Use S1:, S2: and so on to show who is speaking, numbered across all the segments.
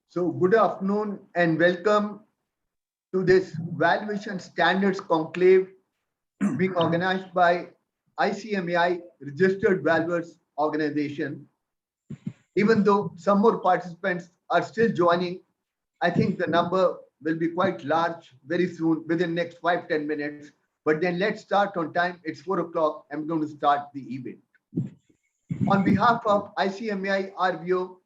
S1: So, good afternoon and welcome to this Valuation Standards Conclave being organized by ICMAI Registered Valuers Organization. Even though some more participants are still joining, I think the number will be quite large very soon within next 5-10 minutes. But then let's start on time. It's 4 o'clock. I'm going to start the event. On behalf of ICMAI RVO,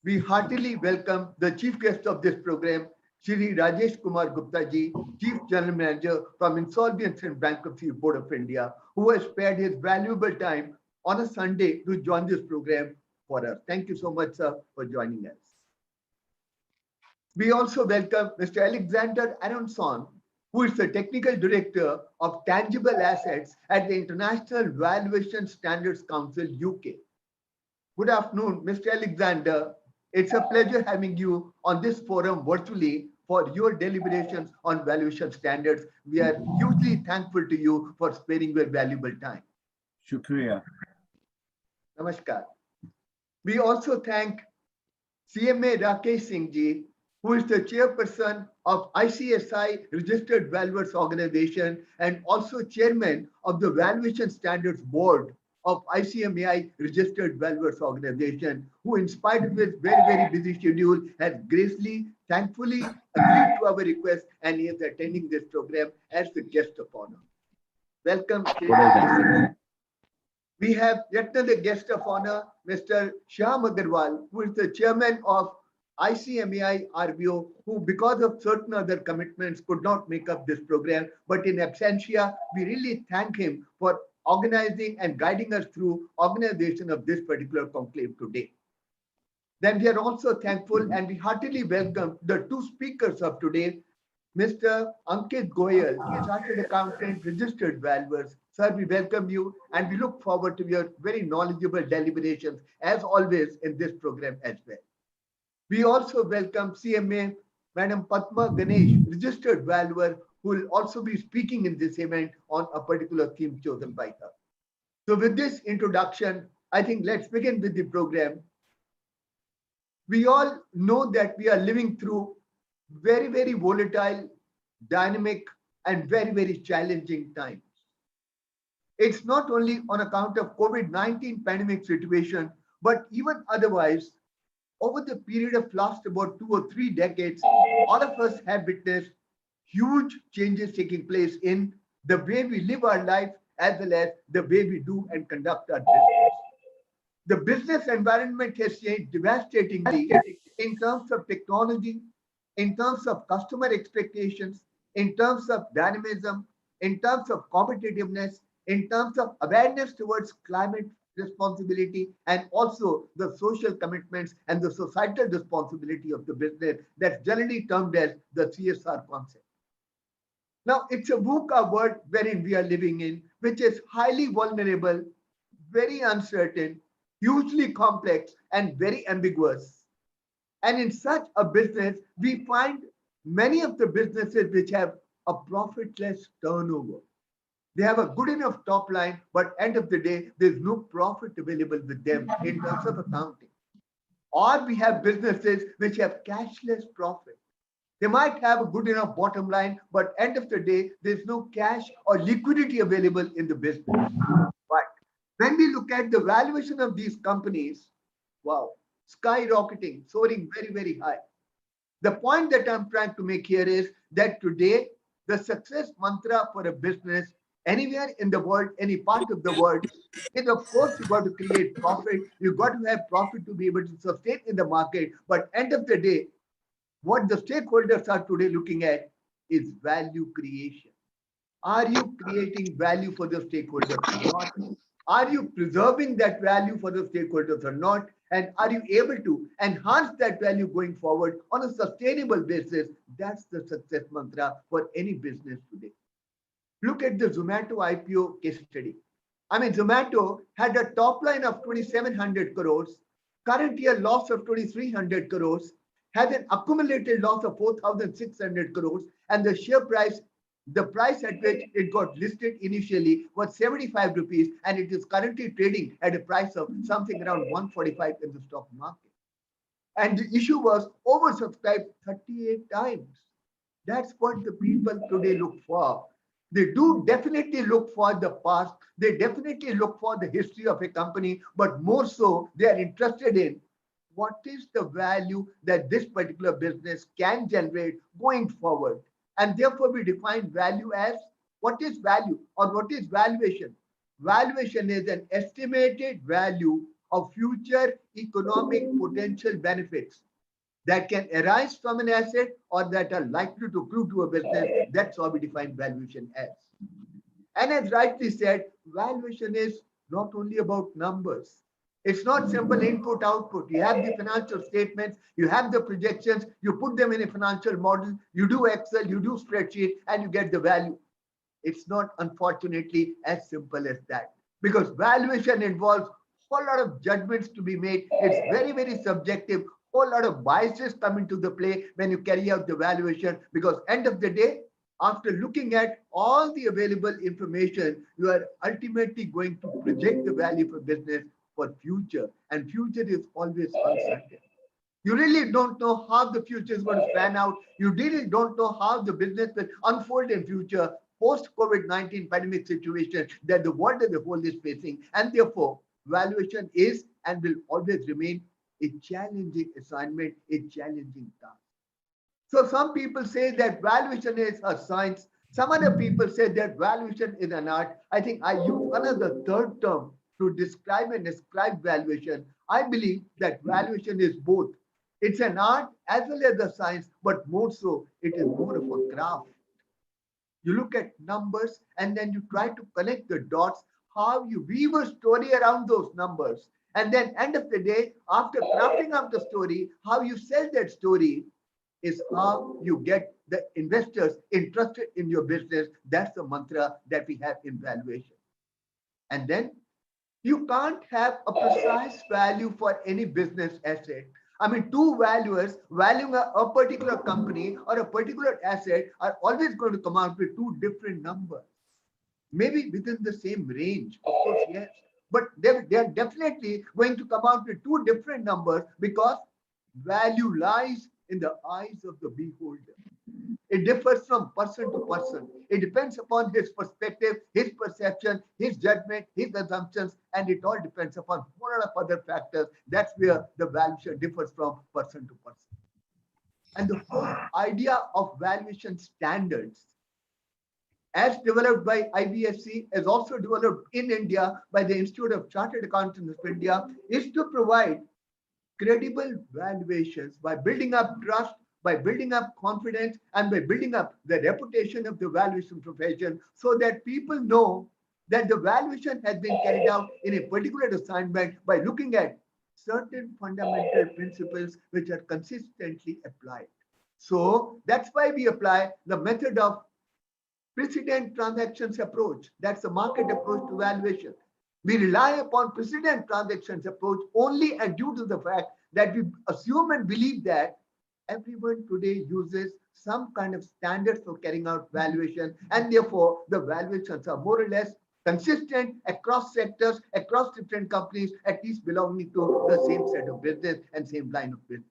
S1: we heartily welcome the chief guest of this program, Shri Rajesh Kumar Gupta ji, Chief General Manager from Insolvency and Bankruptcy Board of India, who has spared his valuable time on a Sunday to join this program for us. Thank you so much, sir, for joining us. We also welcome Mr. Alexander Aronson, who is the Technical Director of Tangible Assets at the International Valuation Standards Council, UK. Good afternoon, Mr. Alexander. It's a pleasure having you on this forum virtually for your deliberations on valuation standards. We are hugely thankful to you for sparing your valuable time.
S2: Shukriya.
S1: Namaskar. We also thank CMA Rakesh Singh ji, who is the chairperson of ICSI Registered Valuers Organization and also chairman of the Valuation Standards Board of ICMAI Registered Valuers Organization, who in spite of his very busy schedule has gracefully, thankfully agreed to our request and he is attending this program as the guest of honor. Welcome. We have yet another guest of honor, Mr. Shyam Agarwal, who is the chairman of ICMAI RBO, who because of certain other commitments could not make up this program. But in absentia, we really thank him for organizing and guiding us through organization of this particular conclave today. Then we are also thankful and we heartily welcome the two speakers of today, Mr. Ankit Goyal, he is Chartered Accountant, Registered Valuers. Sir, we welcome you and we look forward to your very knowledgeable deliberations as always in this program as well. We also welcome CMA Madam Padma Ganesh, Registered Valuer, who will also be speaking in this event on a particular theme chosen by her. So with this introduction, I think let's begin with the program. We all know that we are living through very volatile, dynamic, and very challenging times. It's not only on account of COVID-19 pandemic situation, but even otherwise, over the period of last about 2 or 3 decades, all of us have witnessed huge changes taking place in the way we live our life as well as the way we do and conduct our business. The business environment has changed devastatingly in terms of technology, in terms of customer expectations, in terms of dynamism, in terms of competitiveness, in terms of awareness towards climate responsibility, and also the social commitments and the societal responsibility of the business that's generally termed as the CSR concept. Now, it's a VUCA world wherein we are living in, which is highly vulnerable, very uncertain, hugely complex, and very ambiguous. And in such a business, we find many of the businesses which have a profitless turnover. They have a good enough top line, but end of the day, there's no profit available with them in terms of accounting. Or we have businesses which have cashless profit. They might have a good enough bottom line, but end of the day, there's no cash or liquidity available in the business. But when we look at the valuation of these companies, wow, skyrocketing, soaring very high. The point that I'm trying to make here is that today, the success mantra for a business anywhere in the world, any part of the world, is of course you got to create profit. You got to have profit to be able to sustain in the market. But end of the day, what the stakeholders are today looking at is value creation. Are you creating value for the stakeholders or not? Are you preserving that value for the stakeholders or not? And are you able to enhance that value going forward on a sustainable basis? That's the success mantra for any business today. Look at the Zomato IPO case study. I mean, Zomato had a top line of 2,700 crores, current year loss of 2,300 crores, has an accumulated loss of 4,600 crores, and the share price, the price at which it got listed initially was 75 rupees, and it is currently trading at a price of something around 145 in the stock market. And the issue was oversubscribed 38 times. That's what the people today look for. They do definitely look for the past. They definitely look for the history of a company, but more so, they are interested in what is the value that this particular business can generate going forward. And therefore, we define value as what is value or what is valuation. Valuation is an estimated value of future economic potential benefits that can arise from an asset or that are likely to accrue to a business. That's how we define valuation as. And as rightly said, valuation is not only about numbers. It's not simple input output. You have the financial statements, you have the projections, you put them in a financial model, you do Excel, you do spreadsheet, and you get the value. It's not, unfortunately, as simple as that. Because valuation involves a whole lot of judgments to be made. It's very, very subjective. Whole lot of biases come into the play when you carry out the valuation. Because end of the day, after looking at all the available information, you are ultimately going to project the value for business for future. And future is always uncertain. You really don't know how the future is going to pan out. You really don't know how the business will unfold in future post COVID-19 pandemic situation that the world as a whole is facing. And therefore, valuation is and will always remain a challenging assignment, a challenging task. So some people say that valuation is a science. Some other people say that valuation is an art. I think I use another third term to describe and describe valuation. I believe that valuation is both. It's an art as well as a science, but more so, it is more of a craft. You look at numbers and then you try to connect the dots, how you weave a story around those numbers. And then end of the day, after crafting up the story, how you sell that story is how you get the investors interested in your business. That's the mantra that we have in valuation. And then you can't have a precise value for any business asset. I mean, two valuers valuing a particular company or a particular asset are always going to come out with two different numbers. Maybe within the same range, of course, yes. But they're definitely going to come out with two different numbers because value lies in the eyes of the beholder. It differs from person to person. It depends upon his perspective, his perception, his judgment, his assumptions, and it all depends upon a lot of other factors. That's where the valuation differs from person to person. And the whole idea of valuation standards, as developed by IBSC, is also developed in India by the Institute of Chartered Accountants of India, is to provide credible valuations by building up trust, by building up confidence, and by building up the reputation of the valuation profession so that people know that the valuation has been carried out in a particular assignment by looking at certain fundamental principles which are consistently applied. So that's why we apply the method of precedent transactions approach. That's the market approach to valuation. We rely upon precedent transactions approach only and due to the fact that we assume and believe that everyone today uses some kind of standards for carrying out valuation, and therefore the valuations are more or less consistent across sectors, across different companies, at least belonging to the same set of business and same line of business.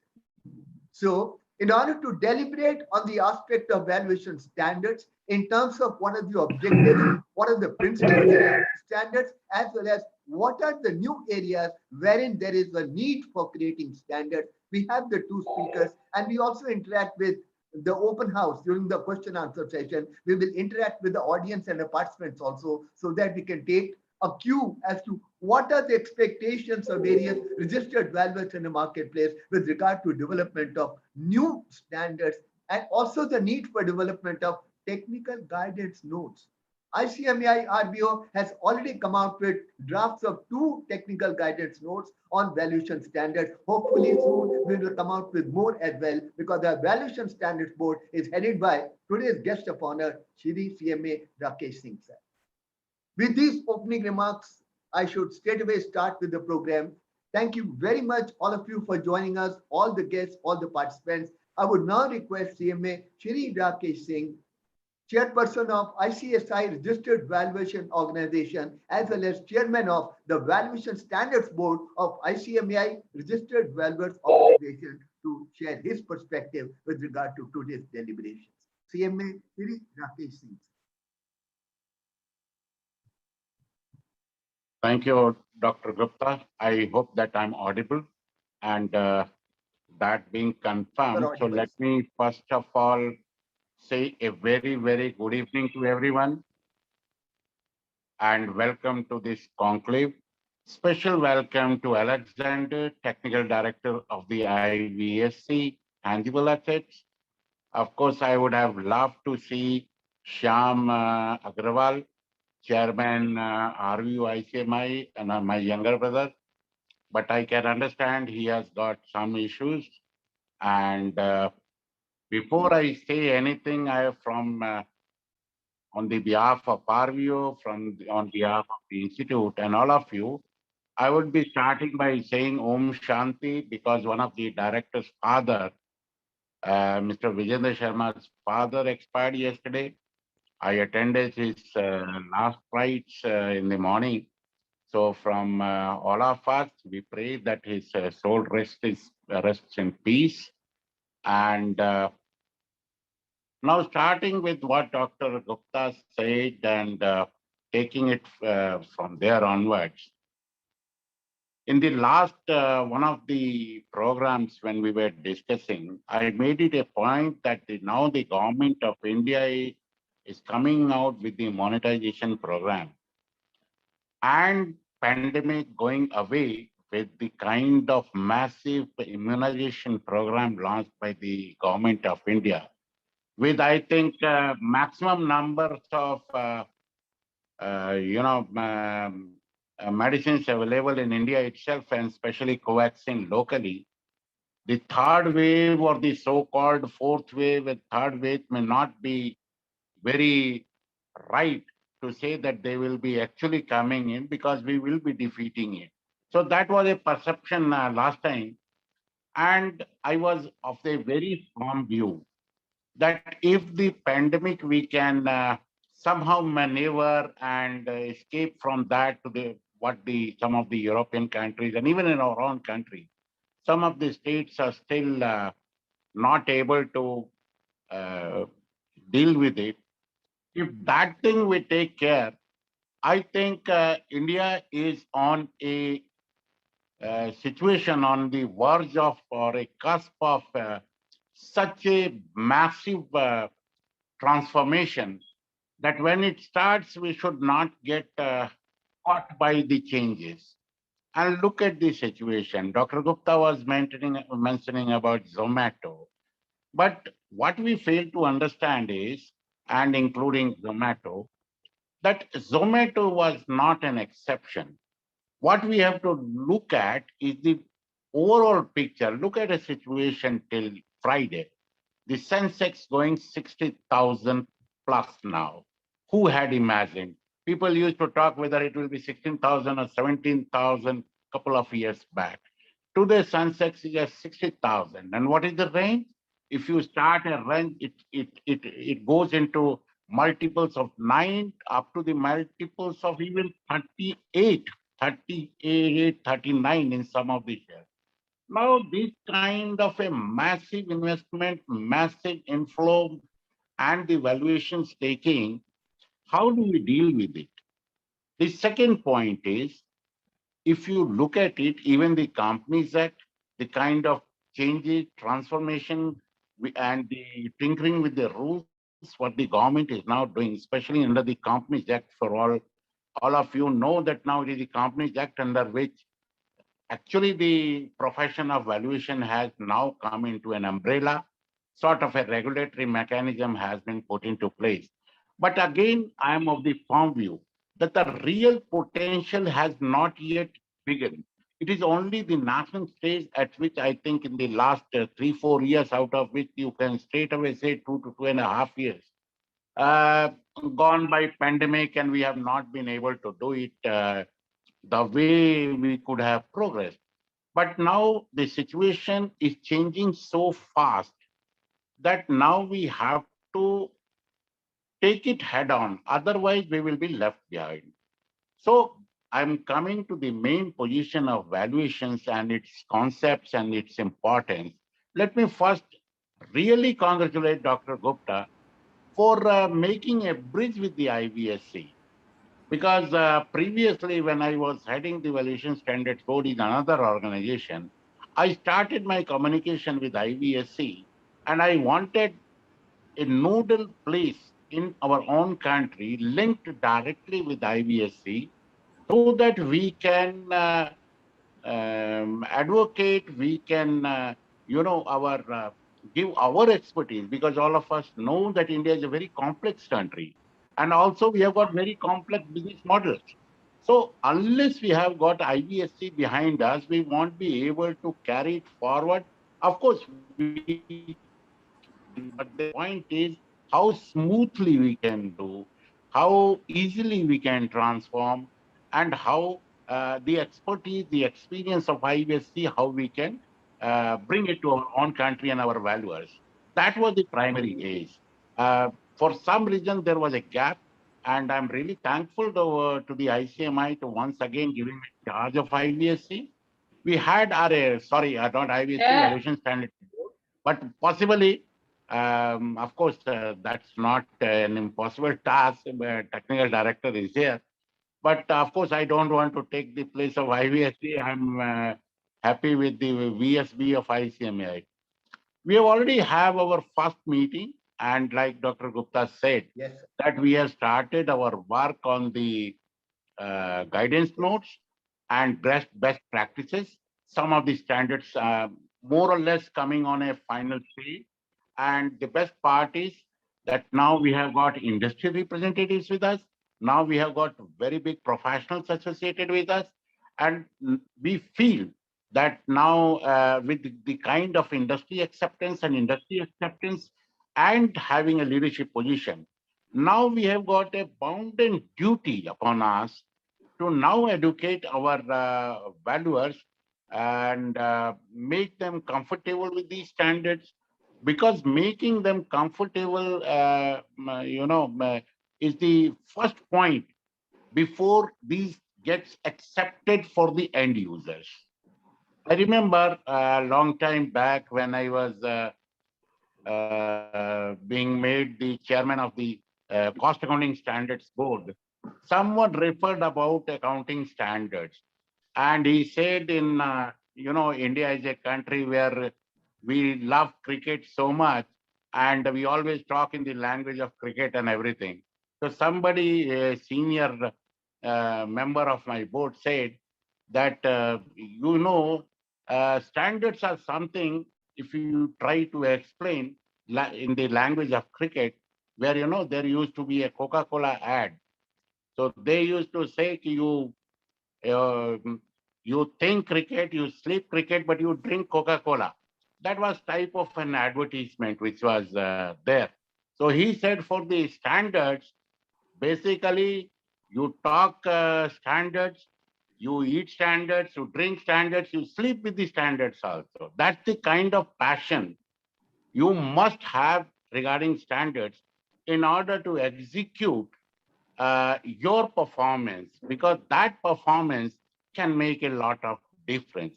S1: So in order to deliberate on the aspect of valuation standards in terms of what are the objectives, what are the principles standards, as well as what are the new areas wherein there is a need for creating standards, we have the two speakers and we also interact with the open house during the question answer session. We will interact with the audience and the participants also so that we can take a cue as to what are the expectations of various registered valuers in the marketplace with regard to development of new standards and also the need for development of technical guidance notes. ICMAI RBO has already come out with drafts of two technical guidance notes on valuation standards. Hopefully soon we will come out with more as well because the valuation standards board is headed by today's guest of honor, Shri CMA Rakesh Singh sir. With these opening remarks, I should straight away start with the program. Thank you very much, all of you, for joining us, all the guests, all the participants. I would now request CMA Shri Rakesh Singh chairperson of ICSI Registered Valuation Organization, as well as chairman of the Valuation Standards Board of ICMAI Registered Valuers Organization, to share his perspective with regard to today's deliberations. CMA Shri Rakesh Singh.
S2: Thank you, Dr. Gupta. I hope that I'm audible and that being confirmed. So let me first of all say a very, very good evening to everyone and welcome to this conclave. Special welcome to Alexander, Technical Director of the IVSC Tangible Assets. Of course, I would have loved to see Shyam Agrawal, Chairman RVU ICMI, and my younger brother. But I can understand he has got some issues. And before I say anything, on the behalf of RVO, on behalf of the Institute and all of you, I would be starting by saying Om Shanti, because one of the director's father, Mr. Vijendra Sharma's father, expired yesterday. I attended his last rites in the morning. So from all of us, we pray that his soul rests in peace. And now starting with what Dr. Gupta said and taking it from there onwards. In the last one of the programs when we were discussing, I made it a point that now the government of India is coming out with the monetization program. And pandemic going away with the kind of massive immunization program launched by the government of India, with I think maximum numbers of medicines available in India itself, and especially Covaxin locally. The third wave or the so-called fourth wave and third wave may not be very right to say that they will be actually coming in, because we will be defeating it. So that was a perception last time. And I was of the very firm view that if the pandemic we can somehow maneuver and escape from that to some of the European countries and even in our own country, some of the states are still not able to deal with it. If that thing we take care, I think India is on a situation on the verge of or a cusp of such a massive transformation that when it starts, we should not get caught by the changes. And look at the situation. Dr. Gupta was mentioning about Zomato. But what we fail to understand is, and including Zomato, that Zomato was not an exception. What we have to look at is the overall picture. Look at a situation till Friday. The Sensex going 60,000 plus now. Who had imagined? People used to talk whether it will be 16,000 or 17,000 a couple of years back. Today, Sensex is at 60,000. And what is the range? If you start a range, it goes into multiples of 9 up to the multiples of even 38, 38, 39 in some of the shares. Now, this kind of a massive investment, massive inflow, and the valuations taking, how do we deal with it? The second point is, if you look at it, even the Companies Act, the kind of changes, transformation, and the tinkering with the rules, what the government is now doing, especially under the Companies Act for all of you know that now it is the Companies Act under which actually the profession of valuation has now come into an umbrella, sort of a regulatory mechanism has been put into place. But again, I am of the firm view that the real potential has not yet begun. It is only the national stage at which I think in the last 3-4 years, out of which you can straight away say 2 to 2.5 years, uh, gone by pandemic, and we have not been able to do it the way we could have progressed. But now the situation is changing so fast that now we have to take it head on. Otherwise, we will be left behind. So I'm coming to the main position of valuations and its concepts and its importance. Let me first really congratulate Dr. Gupta for making a bridge with the IVSC. Because previously, when I was heading the Valuation Standards Board in another organization, I started my communication with IVSC and I wanted a nodal place in our own country linked directly with IVSC so that we can advocate, we can, give our expertise because all of us know that India is a very complex country. And also we have got very complex business models. So unless we have got IBSC behind us, we won't be able to carry it forward. Of course, we can, but the point is how smoothly we can do, how easily we can transform, and how the expertise, the experience of IBSC, how we can bring it to our own country and our valuers. That was the primary aim. For some reason, there was a gap, and I'm really thankful to the ICMI to once again giving me charge of IBSC. We had our, not IBSC, Valuation Standard, but possibly, of course, that's not an impossible task. Technical director is here. But of course, I don't want to take the place of IVSC. I'm happy with the VSB of ICMI. We have already have our first meeting, and like Dr. Gupta said,
S1: Yes.
S2: that we have started our work on the guidance notes and best practices. Some of the standards more or less coming on a final stage. And the best part is that now we have got industry representatives with us. Now we have got very big professionals associated with us. And we feel that now with the kind of industry acceptance and having a leadership position, now we have got a bounden duty upon us to now educate our valuers and make them comfortable with these standards, because making them comfortable, is the first point before these gets accepted for the end users. I remember a long time back when I was being made the chairman of the Cost Accounting Standards Board. Someone referred about accounting standards, and he said, in India is a country where we love cricket so much, and we always talk in the language of cricket and everything. So somebody, a senior member of my board, said that standards are something, if you try to explain in the language of cricket, where there used to be a Coca-Cola ad. So they used to say, uh, you think cricket, you sleep cricket, but you drink Coca-Cola. That was type of an advertisement which was there. So he said, for the standards, basically you talk standards, you eat standards, you drink standards, you sleep with the standards also. That's the kind of passion you must have regarding standards in order to execute your performance, because that performance can make a lot of difference.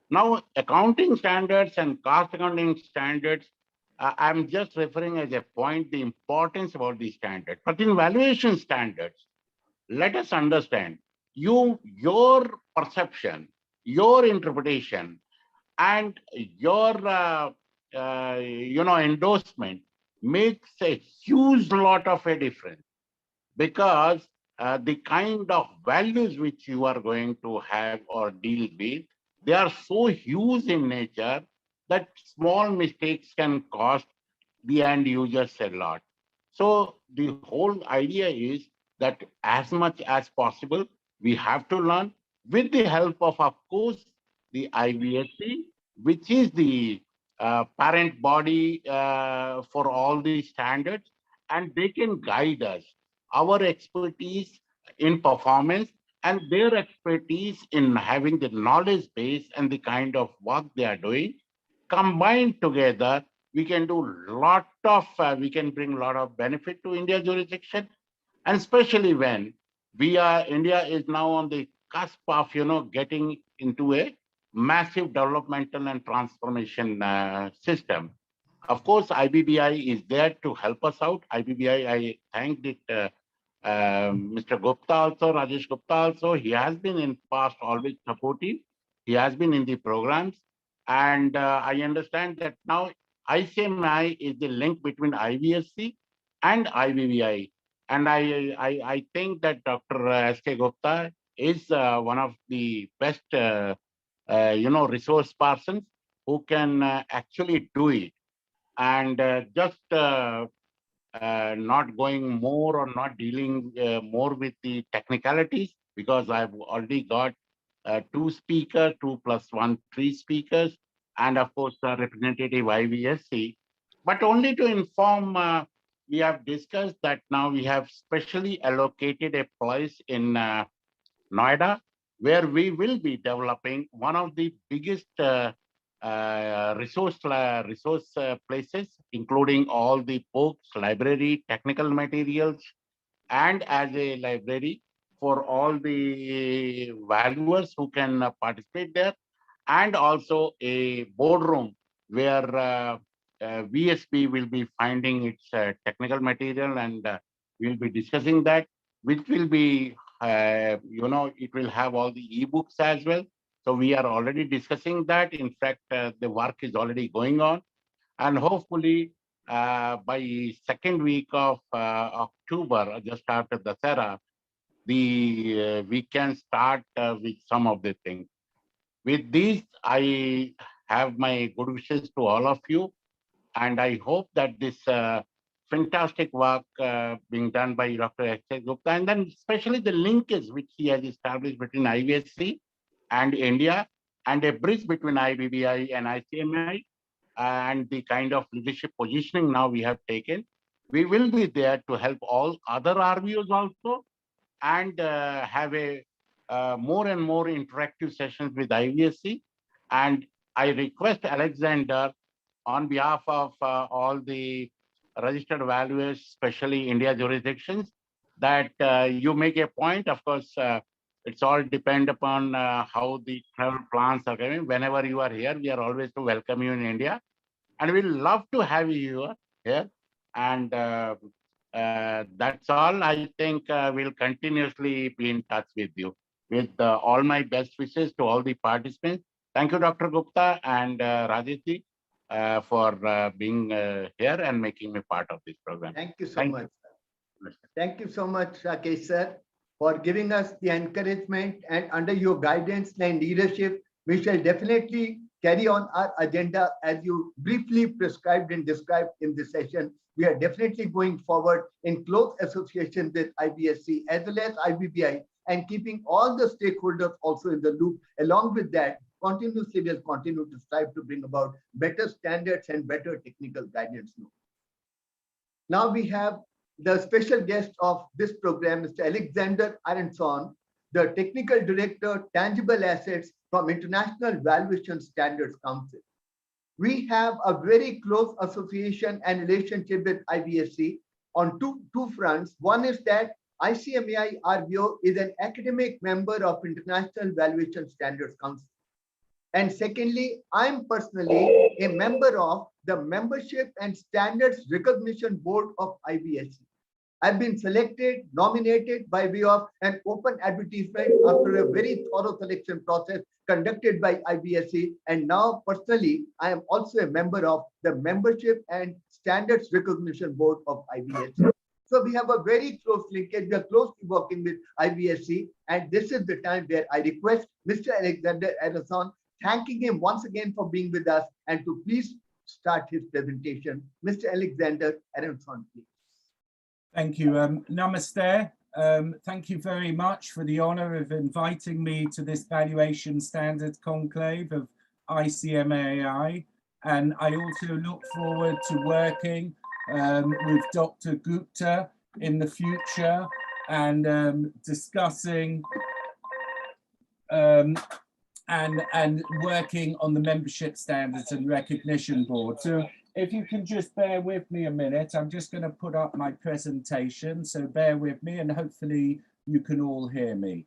S2: Now, accounting standards and cost accounting standards, I'm just referring as a point the importance about these standards. But in valuation standards, let us understand your perception, your interpretation, and your endorsement makes a huge lot of a difference, because the kind of values which you are going to have or deal with, they are so huge in nature that small mistakes can cost the end users a lot. So the whole idea is that as much as possible, we have to learn with the help of course, the IVSC, which is the parent body for all these standards, and they can guide us. Our expertise in performance and their expertise in having the knowledge base and the kind of work they are doing, combined together, we can do we can bring a lot of benefit to India jurisdiction, and especially when India is now on the cusp of, getting into a massive developmental and transformation system. Of course, IBBI is there to help us out. IBBI, I thanked it, Mr. Gupta also, Rajesh Gupta also. He has been in past always supportive. He has been in the programs. And I understand that now ICMI is the link between IVSC and IBBI. And I think that Dr. S.K. Gupta is one of the best, resource persons who can actually do it. And just not going more or not dealing more with the technicalities, because I've already got 2 speakers, 2 + 1, 3 speakers, and of course, representative IVSC. But only to inform, we have discussed that now we have specially allocated a place in Noida, where we will be developing one of the biggest resource places, including all the books, library, technical materials, and as a library for all the valuers who can participate there, and also a boardroom where VSB will be finding its technical material, and we'll be discussing that, which will be, it will have all the ebooks as well. So we are already discussing that. In fact, the work is already going on, and hopefully by second week of October, just after Dussehra, we can start with some of the things. With these, I have my good wishes to all of you, and I hope that this fantastic work being done by Dr. S.K. Gupta, and then especially the linkage which he has established between IVSC and India, and a bridge between IBBI and ICMI, and the kind of leadership positioning now we have taken. We will be there to help all other RVOs also, and have a more and more interactive sessions with IVSC. And I request Alexander, on behalf of all the registered valuers, especially India jurisdictions, that you make a point. Of course, it's all depend upon how the travel plans are going. Whenever you are here, we are always to welcome you in India, and we'll love to have you here. And that's all. I think we'll continuously be in touch with you. With all my best wishes to all the participants. Thank you, Dr. Gupta and Rajesh, for being here and making me part of this program.
S1: Thank you so much. Thank you so much, Rakesh sir, for giving us the encouragement, and under your guidance and leadership, we shall definitely carry on our agenda as you briefly prescribed and described in this session. We are definitely going forward in close association with IBSC as well as IBBI, and keeping all the stakeholders also in the loop. Along with that, continuously we'll continue to strive to bring about better standards and better technical guidance. Now we have the special guest of this program, Mr. Alexander Aronson, the Technical Director, Tangible Assets from International Valuation Standards Council. We have a very close association and relationship with IVSC on two fronts. One is that ICMAI RVO is an academic member of International Valuation Standards Council. And secondly, I'm personally a member of the Membership and Standards Recognition Board of IVSC. I've been selected, nominated by way of an open advertisement after a very thorough selection process conducted by IVSC. And now personally, I am also a member of the Membership and Standards Recognition Board of IVSC. So we have a very close linkage. We are closely working with IVSC. And this is the time where I request Mr. Alexander Aronson, thanking him once again for being with us, and to please start his presentation. Mr. Alexander Aronson, please.
S3: Thank you. Namaste. Thank you very much for the honor of inviting me to this valuation standards conclave of ICMAI. And I also look forward to working with Dr. Gupta in the future and discussing and working on the membership standards and recognition board. So if you can just bear with me a minute, I'm just going to put up my presentation. So bear with me and hopefully you can all hear me.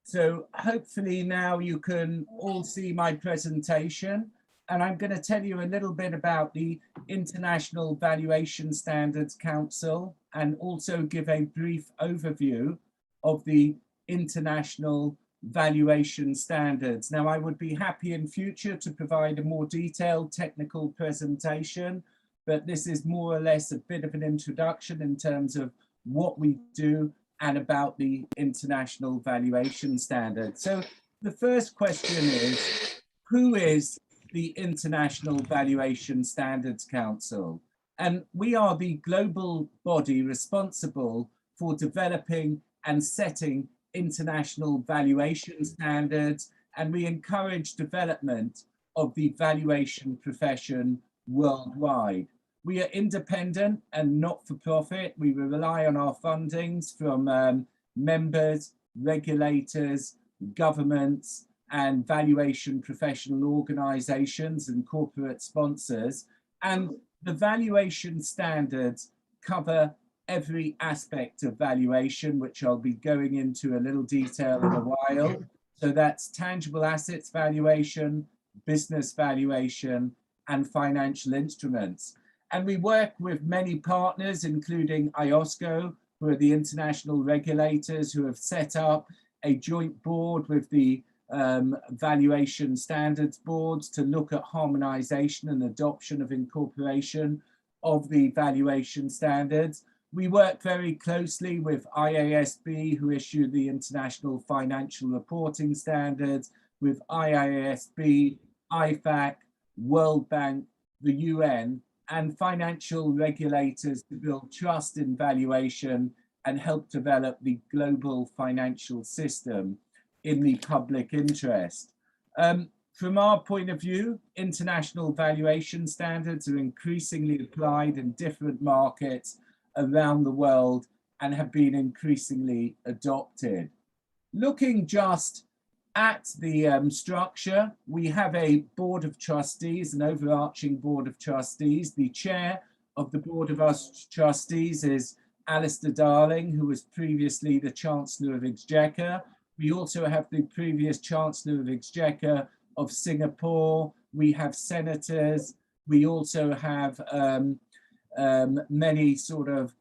S3: So hopefully now you can all see my presentation. And I'm going to tell you a little bit about the International Valuation Standards Council and also give a brief overview of the International Valuation Standards. Now, I would be happy in future to provide a more detailed technical presentation, but this is more or less a bit of an introduction in terms of what we do and about the International Valuation Standards. So the first question is, who is the International Valuation Standards Council? And we are the global body responsible for developing and setting international valuation standards, and we encourage development of the valuation profession worldwide. We are independent and not-for-profit. We rely on our fundings from members, regulators, governments, and valuation professional organizations and corporate sponsors. And the valuation standards cover every aspect of valuation, which I'll be going into a little detail in a while. So that's tangible assets valuation, business valuation, and financial instruments. And we work with many partners, including IOSCO, who are the international regulators who have set up a joint board with the valuation standards boards to look at harmonization and adoption of incorporation of the valuation standards. We work very closely with IASB, who issue the International Financial Reporting Standards, with IASB, IFAC, World Bank, the UN, and financial regulators to build trust in valuation and help develop the global financial system in the public interest. From our point of view, international valuation standards are increasingly applied in different markets around the world and have been increasingly adopted. Looking just at the structure, we have a board of trustees, an overarching board of trustees. The chair of the board of trustees is Alistair Darling, who was previously the Chancellor of Exchequer. We also have the previous Chancellor of Exchequer of Singapore. We have senators. We also have many sort of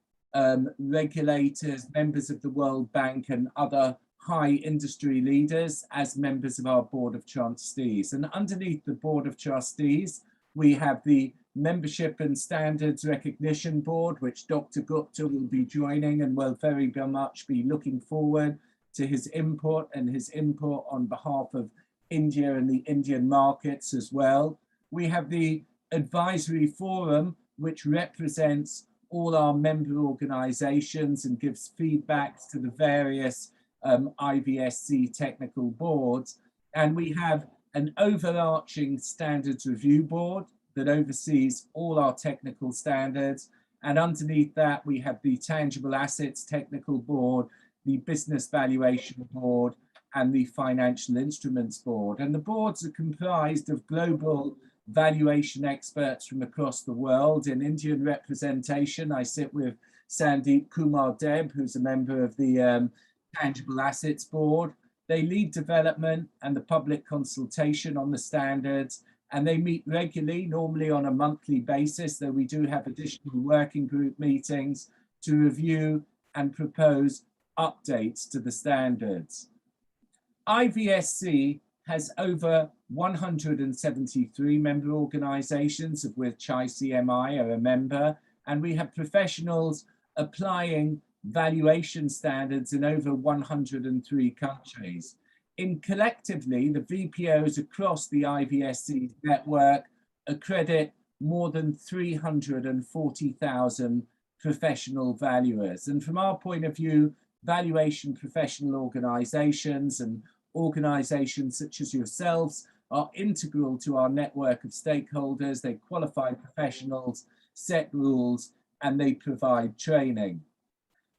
S3: regulators, members of the World Bank and other high industry leaders as members of our Board of Trustees. And underneath the Board of Trustees, we have the Membership and Standards Recognition Board, which Dr. Gupta will be joining and will very much be looking forward to his input on behalf of India and the Indian markets as well. We have the Advisory Forum, which represents all our member organizations and gives feedbacks to the various IVSC technical boards. And we have an overarching standards review board that oversees all our technical standards. And underneath that, we have the tangible assets technical board, the business valuation board, and the financial instruments board. And the boards are comprised of global valuation experts from across the world. In Indian representation, I sit with Sandeep Kumar Deb, who's a member of the Tangible Assets Board. They lead development and the public consultation on the standards, and they meet regularly, normally on a monthly basis, though we do have additional working group meetings to review and propose updates to the standards. IVSC has over 173 member organizations, of which ICMI are a member, and we have professionals applying valuation standards in over 103 countries. Collectively, the VPOs across the IVSC network accredit more than 340,000 professional valuers. And from our point of view, valuation professional organizations and organizations such as yourselves are integral to our network of stakeholders. They qualify professionals, set rules, and they provide training.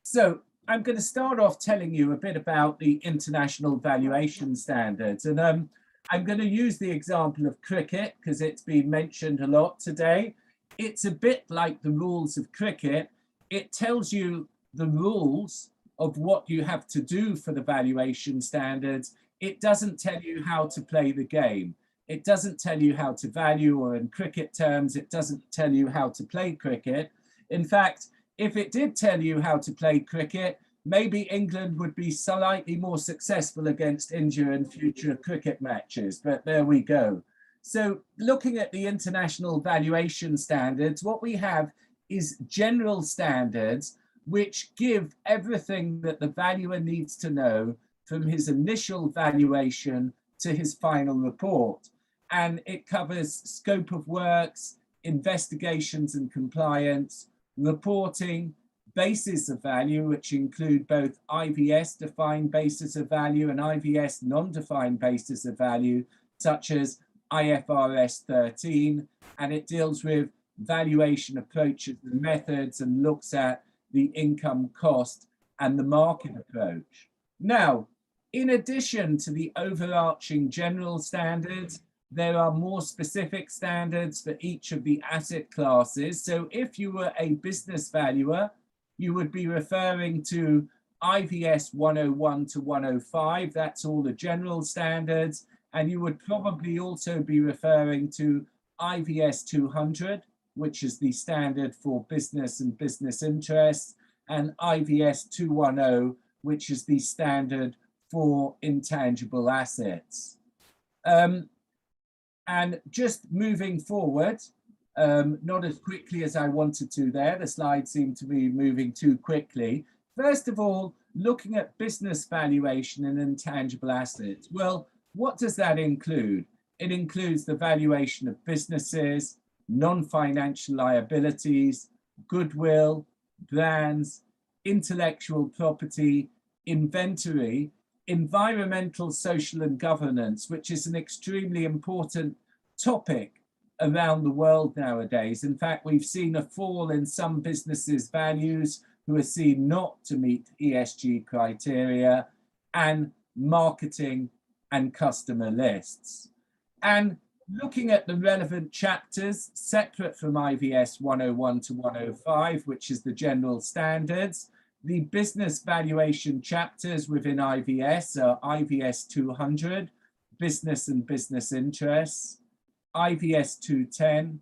S3: So I'm going to start off telling you a bit about the international valuation standards. And I'm going to use the example of cricket because it's been mentioned a lot today. It's a bit like the rules of cricket. It tells you the rules of what you have to do for the valuation standards. It doesn't tell you how to play the game. It doesn't tell you how to value, or in cricket terms, it doesn't tell you how to play cricket. In fact, if it did tell you how to play cricket, maybe England would be slightly more successful against India in future cricket matches, but there we go. So looking at the international valuation standards, what we have is general standards which give everything that the valuer needs to know from his initial valuation to his final report. And it covers scope of works, investigations and compliance, reporting, bases of value, which include both IVS defined bases of value and IVS non-defined bases of value, such as IFRS 13, and it deals with valuation approaches and methods and looks at the income cost and the market approach. Now, in addition to the overarching general standards, there are more specific standards for each of the asset classes. So if you were a business valuer, you would be referring to IVS 101 to 105. That's all the general standards. And you would probably also be referring to IVS 200, which is the standard for business and business interests, and IVS 210, which is the standard for intangible assets. And just moving forward, not as quickly as I wanted to there, the slides seem to be moving too quickly. First of all, looking at business valuation and intangible assets. Well, what does that include? It includes the valuation of businesses, non-financial liabilities, goodwill, brands, intellectual property, inventory, environmental, social and governance, which is an extremely important topic around the world nowadays. In fact, we've seen a fall in some businesses' values who are seen not to meet ESG criteria, and marketing and customer lists. And looking at the relevant chapters separate from IVS 101 to 105, which is the general standards, the business valuation chapters within IVS are IVS 200, business and business interests, IVS 210,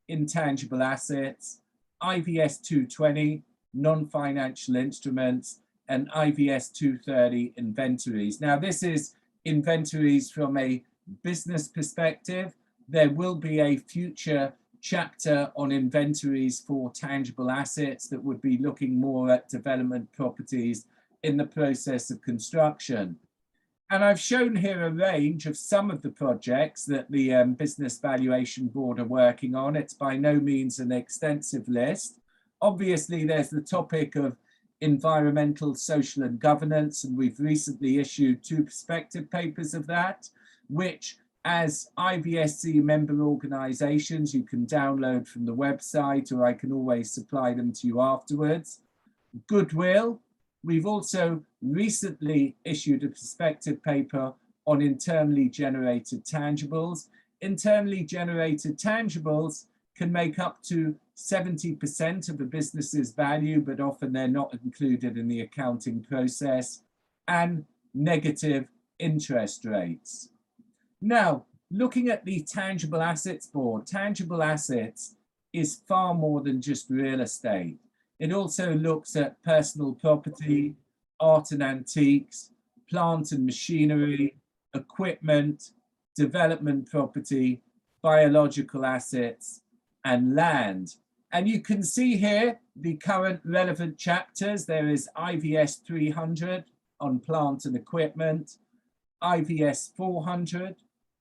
S3: intangible assets, IVS 220, non-financial instruments, and IVS 230, inventories. Now, this is inventories from a business perspective. There will be a future chapter on inventories for tangible assets that would be looking more at development properties in the process of construction. And I've shown here a range of some of the projects that the Business Valuation Board are working on. It's by no means an extensive list. Obviously, there's the topic of environmental, social and governance, and we've recently issued 2 perspective papers of that, which as IVSC member organizations, you can download from the website, or I can always supply them to you afterwards. Goodwill, we've also recently issued a perspective paper on internally generated tangibles. Internally generated tangibles can make up to 70% of a business's value, but often they're not included in the accounting process, and negative interest rates. Now, looking at the Tangible Assets Board, tangible assets is far more than just real estate. It also looks at personal property, art and antiques, plant and machinery, equipment, development property, biological assets, and land. And you can see here the current relevant chapters. There is IVS 300 on plant and equipment, IVS 400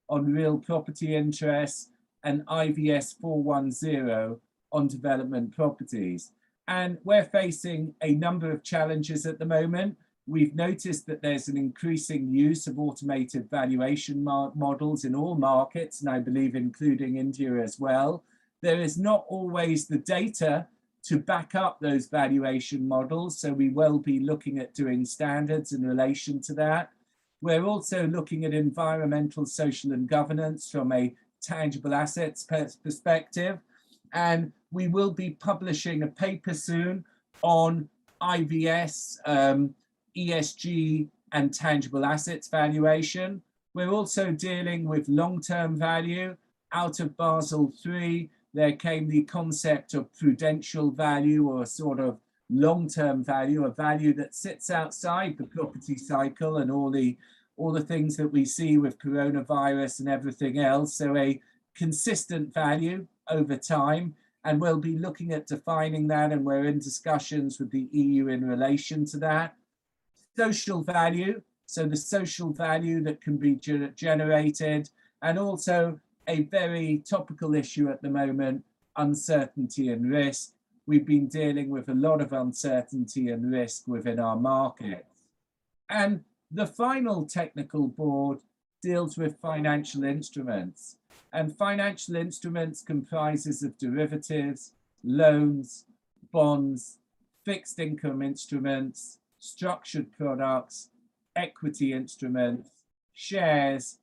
S3: on real property interests, and IVS 410 on development properties. And we're facing a number of challenges at the moment. We've noticed that there's an increasing use of automated valuation models in all markets, and I believe including India as well. There is not always the data to back up those valuation models, so we will be looking at doing standards in relation to that. We're also looking at environmental, social and governance from a tangible assets perspective. And we will be publishing a paper soon on IVS, ESG and tangible assets valuation. We're also dealing with long-term value. Out of Basel III, there came the concept of prudential value, or a sort of long-term value, a value that sits outside the property cycle and all the things that we see with coronavirus and everything else. So a consistent value over time, and we'll be looking at defining that, and we're in discussions with the EU in relation to that. Social value, so the social value that can be generated, and also a very topical issue at the moment, uncertainty and risk. We've been dealing with a lot of uncertainty and risk within our markets. And the final technical board deals with financial instruments. And financial instruments comprises of derivatives, loans, bonds, fixed income instruments, structured products, equity instruments, shares,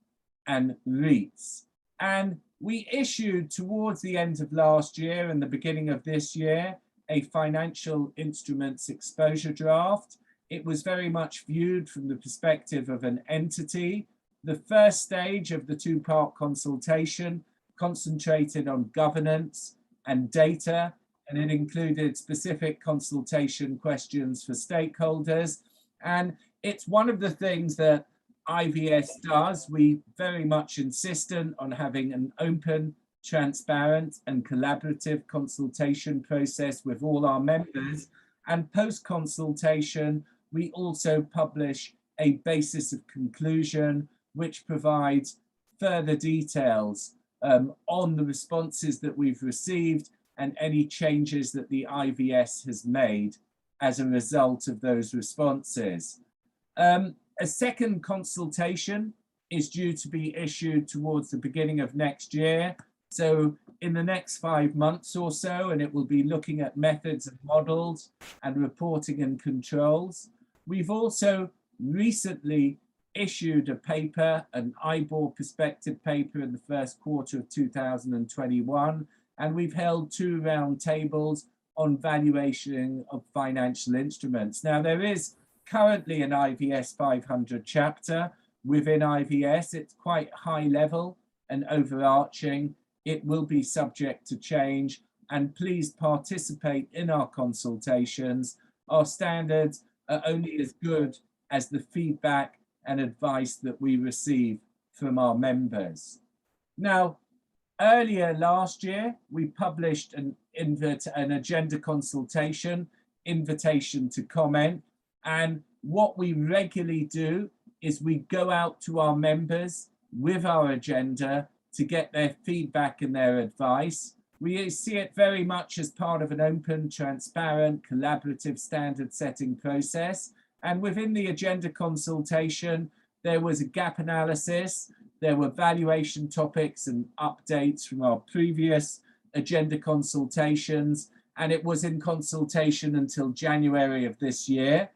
S3: and REITs. And we issued towards the end of last year and the beginning of this year a financial instruments exposure draft. It was very much viewed from the perspective of an entity. The first stage of the two-part consultation concentrated on governance and data, and it included specific consultation questions for stakeholders. And it's one of the things that IVS does. We very much insistent on having an open, transparent and collaborative consultation process with all our members. And post-consultation, we also publish a basis of conclusion, which provides further details on the responses that we've received and any changes that the IVS has made as a result of those responses. A second consultation is due to be issued towards the beginning of next year. So in the next 5 months or so, and it will be looking at methods and models and reporting and controls. We've also recently issued a paper, an IBOR perspective paper in the first quarter of 2021, and we've held 2 round tables on valuation of financial instruments. Now, there is currently an IVS 500 chapter within IVS. It's quite high level and overarching. It will be subject to change, and please participate in our consultations. Our standards are only as good as the feedback and advice that we receive from our members. Now, earlier last year, we published an agenda consultation, invitation to comment. And what we regularly do is we go out to our members with our agenda to get their feedback and their advice. We see it very much as part of an open, transparent, collaborative standard setting process. And within the agenda consultation, there was a gap analysis, there were valuation topics and updates from our previous agenda consultations, and it was in consultation until January of this year.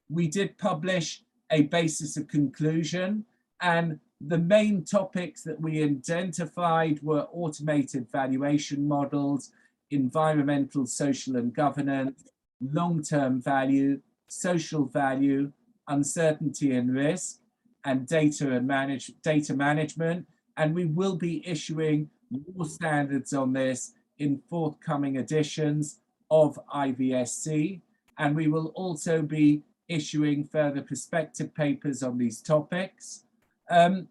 S3: We did publish a basis of conclusion, and the main topics that we identified were automated valuation models, environmental, social and governance, long-term value, social value, uncertainty and risk, and data management. And we will be issuing more standards on this in forthcoming editions of IVSC. And we will also be issuing further perspective papers on these topics.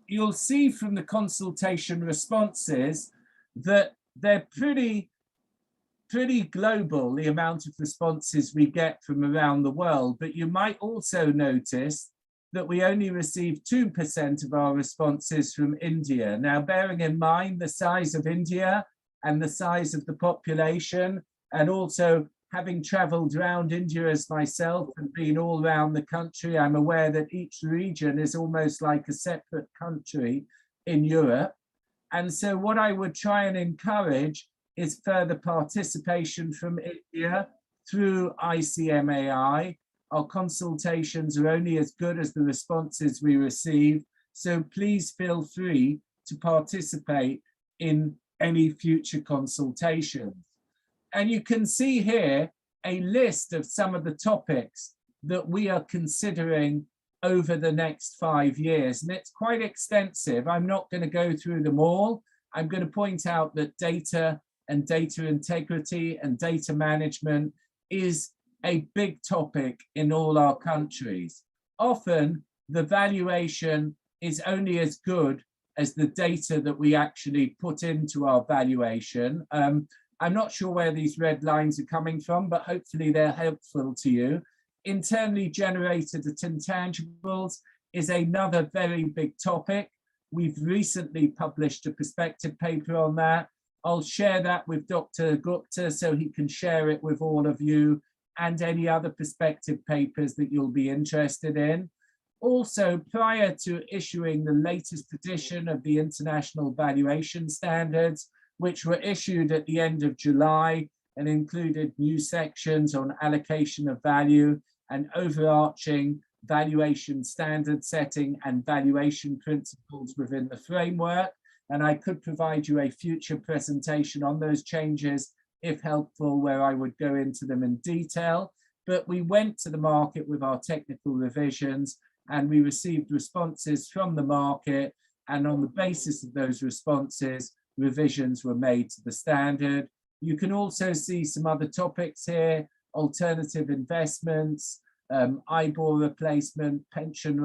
S3: You'll see from the consultation responses that they're pretty global, the amount of responses we get from around the world, but you might also notice that we only received 2% of our responses from India. Now, bearing in mind the size of India and the size of the population, and also having traveled around India as myself and been all around the country, I'm aware that each region is almost like a separate country in Europe. And so what I would try and encourage is further participation from India through ICMAI, Our consultations are only as good as the responses we receive. So please feel free to participate in any future consultations. And you can see here a list of some of the topics that we are considering over the next 5 years. And it's quite extensive. I'm not going to go through them all. I'm going to point out that data and data integrity and data management is a big topic in all our countries. Often the valuation is only as good as the data that we actually put into our valuation. I'm not sure where these red lines are coming from, but hopefully they're helpful to you. Internally generated intangibles is another very big topic. We've recently published a perspective paper on that. I'll share that with Dr. Gupta so he can share it with all of you and any other perspective papers that you'll be interested in. Also, prior to issuing the latest edition of the International Valuation Standards, which were issued at the end of July and included new sections on allocation of value and overarching valuation standard setting and valuation principles within the framework. And I could provide you a future presentation on those changes, if helpful, where I would go into them in detail. But we went to the market with our technical revisions and we received responses from the market. And on the basis of those responses, revisions were made to the standard. You can also see some other topics here: alternative investments, IBOR replacement, pension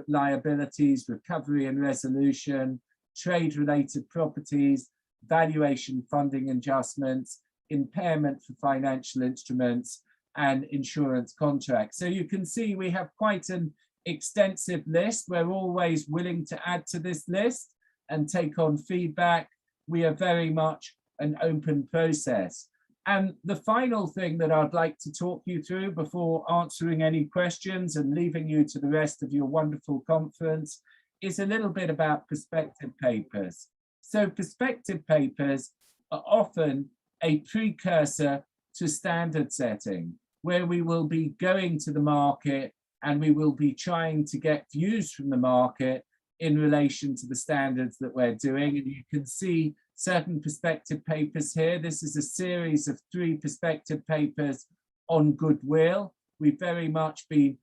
S3: liabilities, recovery and resolution, trade-related properties, valuation funding adjustments, impairment for financial instruments, and insurance contracts. So you can see we have quite an extensive list. We're always willing to add to this list and take on feedback. We are very much an open process. And the final thing that I'd like to talk you through before answering any questions and leaving you to the rest of your wonderful conference is a little bit about perspective papers. So perspective papers are often a precursor to standard setting, where we will be going to the market and we will be trying to get views from the market in relation to the standards that we're doing. And you can see certain perspective papers here. This is a series of 3 perspective papers on goodwill. We've very much been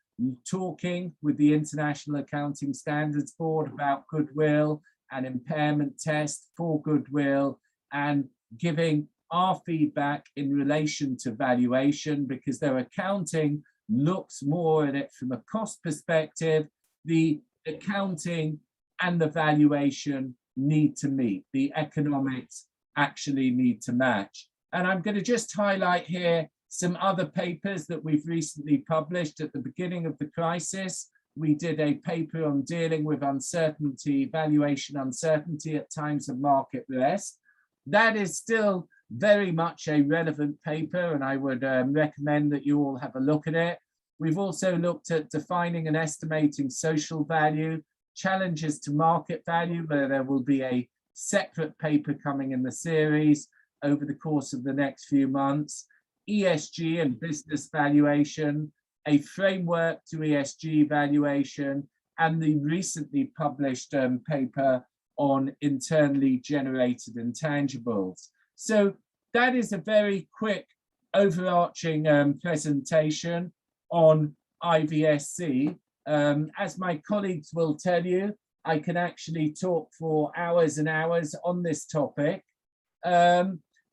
S3: talking with the International Accounting Standards Board about goodwill and impairment test for goodwill and giving our feedback in relation to valuation, because their accounting looks more at it from a cost perspective. The accounting and the valuation need to meet. The economics actually need to match. And I'm going to just highlight here some other papers that we've recently published. At the beginning of the crisis, we did a paper on dealing with uncertainty, valuation uncertainty at times of market rest. That is still very much a relevant paper, and I would recommend that you all have a look at it. We've also looked at defining and estimating social value, challenges to market value, where there will be a separate paper coming in the series over the course of the next few months. ESG and business valuation, a framework to ESG valuation, and the recently published paper on internally generated intangibles. So that is a very quick overarching presentation on IVSC. As my colleagues will tell you, I can actually talk for hours and hours on this topic.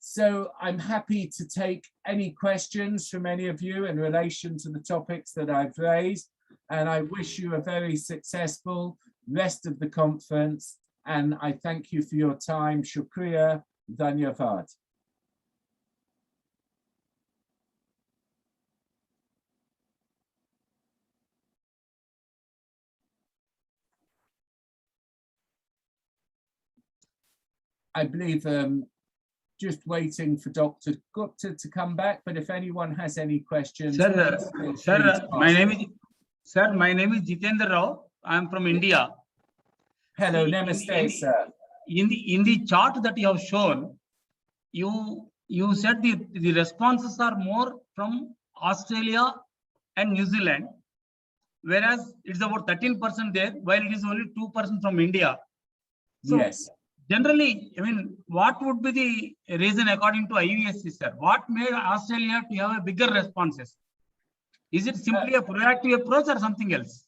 S3: So I'm happy to take any questions from any of you in relation to the topics that I've raised. And I wish you a very successful rest of the conference. And I thank you for your time. Shukriya, Dhanyavad. I believe just waiting for Dr. Gupta to come back, but if anyone has any questions.
S4: My name is Jitendra Rao. I am from India.
S3: Hello, namaste, sir.
S4: In the chart that you have shown, you said the responses are more from Australia and New Zealand, whereas it's about 13% there, while it is only 2% from India. So
S3: Yes.
S4: generally, I mean, what would be the reason according to IVSC, sir? What made Australia to have a bigger responses? Is it simply a proactive approach or something else?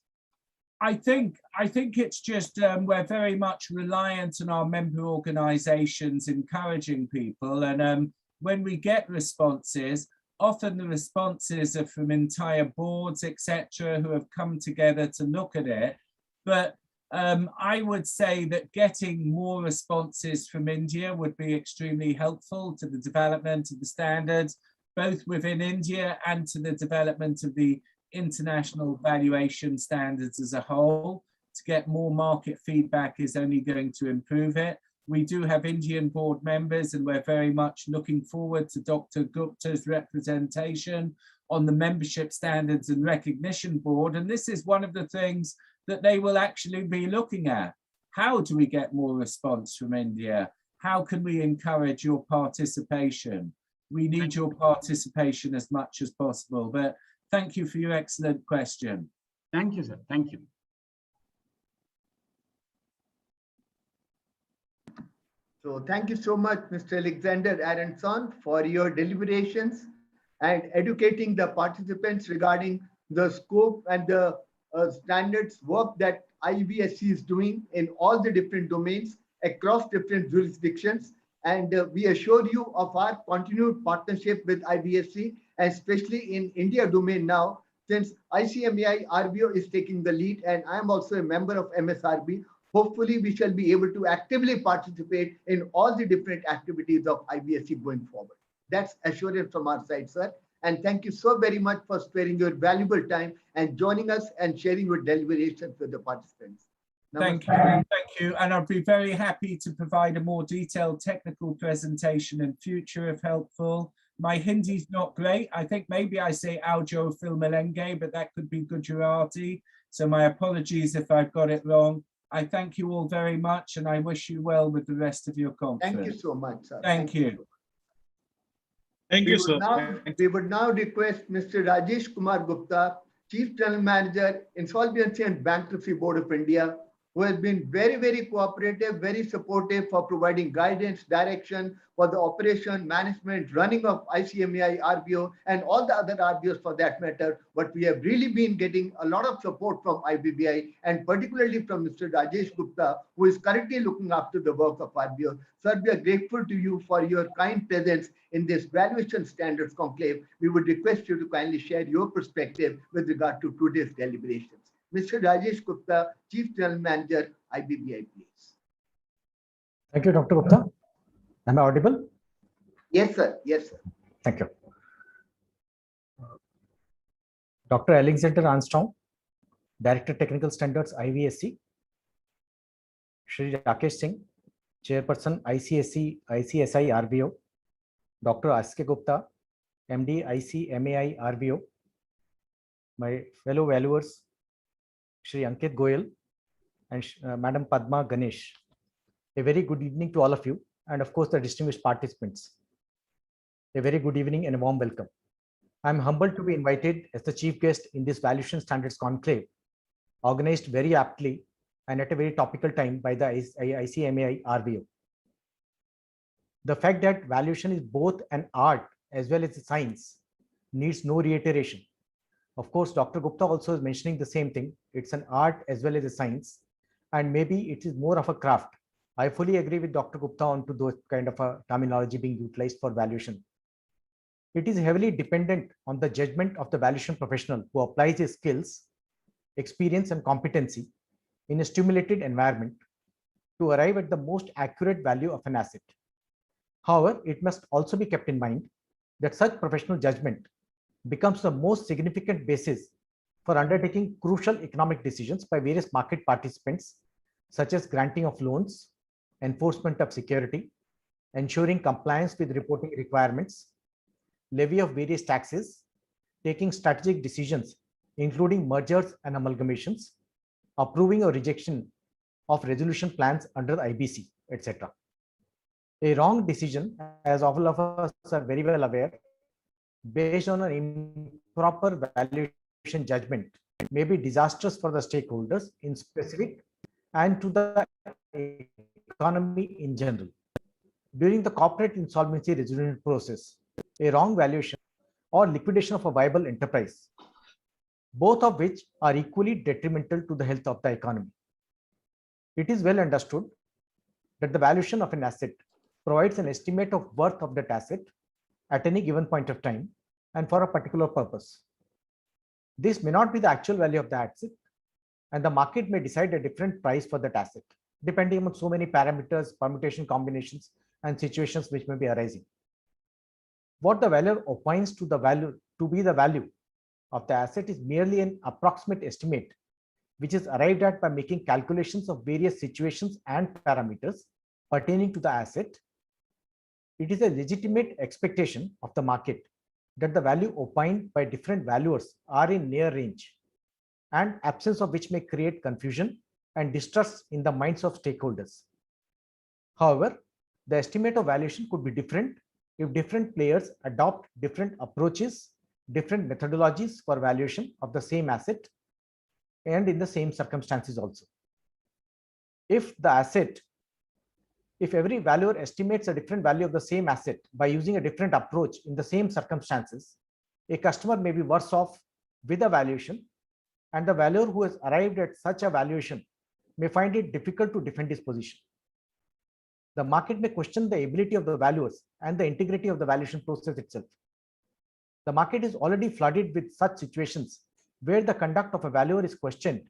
S3: I think it's just we're very much reliant on our member organisations encouraging people, and when we get responses, often the responses are from entire boards, etc., who have come together to look at it. But I would say that getting more responses from India would be extremely helpful to the development of the standards, both within India and to the development of the international valuation standards as a whole. To get more market feedback is only going to improve it. We do have Indian board members, and we're very much looking forward to Dr. Gupta's representation on the membership standards and recognition board. And this is one of the things that they will actually be looking at. How do we get more response from India? How can we encourage your participation? We need your participation as much as possible. But thank you for your excellent question.
S4: Thank you, sir. Thank you.
S1: So thank you so much, Mr. Alexander Aronson, for your deliberations and educating the participants regarding the scope and the standards work that IVSC is doing in all the different domains across different jurisdictions. And we assure you of our continued partnership with IVSC, especially in India domain now, since ICMAI RBO is taking the lead and I am also a member of MSRB. Hopefully, we shall be able to actively participate in all the different activities of IVSC going forward. That's assurance from our side, sir. And thank you so very much for sparing your valuable time and joining us and sharing your deliberations with the participants.
S3: Thank you. And I'll be very happy to provide a more detailed technical presentation in future if helpful. My Hindi is not great. I think maybe I say Aujo Filmalenge, but that could be Gujarati. So my apologies if I've got it wrong. I thank you all very much and I wish you well with the rest of your conference.
S1: Thank you so much, sir.
S3: Thank you.
S5: Thank you, sir.
S1: We would now request Mr. Rajesh Kumar Gupta, Chief General Manager, Insolvency and Bankruptcy Board of India, who has been very, very cooperative, very supportive for providing guidance, direction for the operation, management, running of ICMAI, RBO, and all the other RBOs for that matter. But we have really been getting a lot of support from IBBI and particularly from Mr. Rajesh Gupta, who is currently looking after the work of RBO. Sir, we are grateful to you for your kind presence in this valuation standards conclave. We would request you to kindly share your perspective with regard to today's deliberations. Mr. Rajesh Gupta, Chief General Manager, IBBI, please.
S6: Thank you, Dr. Gupta. Am I audible?
S1: Yes, sir. Yes, sir.
S6: Thank you. Dr. Alexander Armstrong, Director Technical Standards, IVSC. Shri Rakesh Singh, Chairperson, ICSI RBO. Dr. S.K. Gupta, MD, ICMAI RBO. My fellow valuers, Shri Ankit Goyal and Madam Padma Ganesh. A very good evening to all of you and of course the distinguished participants. A very good evening and a warm welcome. I am humbled to be invited as the chief guest in this Valuation Standards Conclave, organized very aptly and at a very topical time by the ICMAI RBO. The fact that valuation is both an art as well as a science needs no reiteration. Of course, Dr. Gupta also is mentioning the same thing. It's an art as well as a science, and maybe it is more of a craft. I fully agree with Dr. Gupta on to those kind of a terminology being utilized for valuation. It is heavily dependent on the judgment of the valuation professional who applies his skills, experience, and competency in a stimulated environment to arrive at the most accurate value of an asset. However, it must also be kept in mind that such professional judgment becomes the most significant basis for undertaking crucial economic decisions by various market participants, such as granting of loans, enforcement of security, ensuring compliance with reporting requirements, levy of various taxes, taking strategic decisions, including mergers and amalgamations, approving or rejection of resolution plans under the IBC, etc. A wrong decision, as all of us are very well aware, based on an improper valuation valuation judgment may be disastrous for the stakeholders in specific and to the economy in general. During the corporate insolvency resolution process, a wrong valuation or liquidation of a viable enterprise, both of which are equally detrimental to the health of the economy. It is well understood that the valuation of an asset provides an estimate of worth of that asset at any given point of time and for a particular purpose. This may not be the actual value of the asset, and the market may decide a different price for that asset, depending on so many parameters, permutation combinations, and situations which may be arising. What the valuer opines to be the value of the asset is merely an approximate estimate, which is arrived at by making calculations of various situations and parameters pertaining to the asset. It is a legitimate expectation of the market that the value opined by different valuers are in near range, and absence of which may create confusion and distrust in the minds of stakeholders. However, the estimate of valuation could be different if different players adopt different approaches, different methodologies for valuation of the same asset, and in the same circumstances also. If every valuer estimates a different value of the same asset by using a different approach in the same circumstances, a customer may be worse off with a valuation, and the valuer who has arrived at such a valuation may find it difficult to defend his position. The market may question the ability of the valuers and the integrity of the valuation process itself. The market is already flooded with such situations where the conduct of a valuer is questioned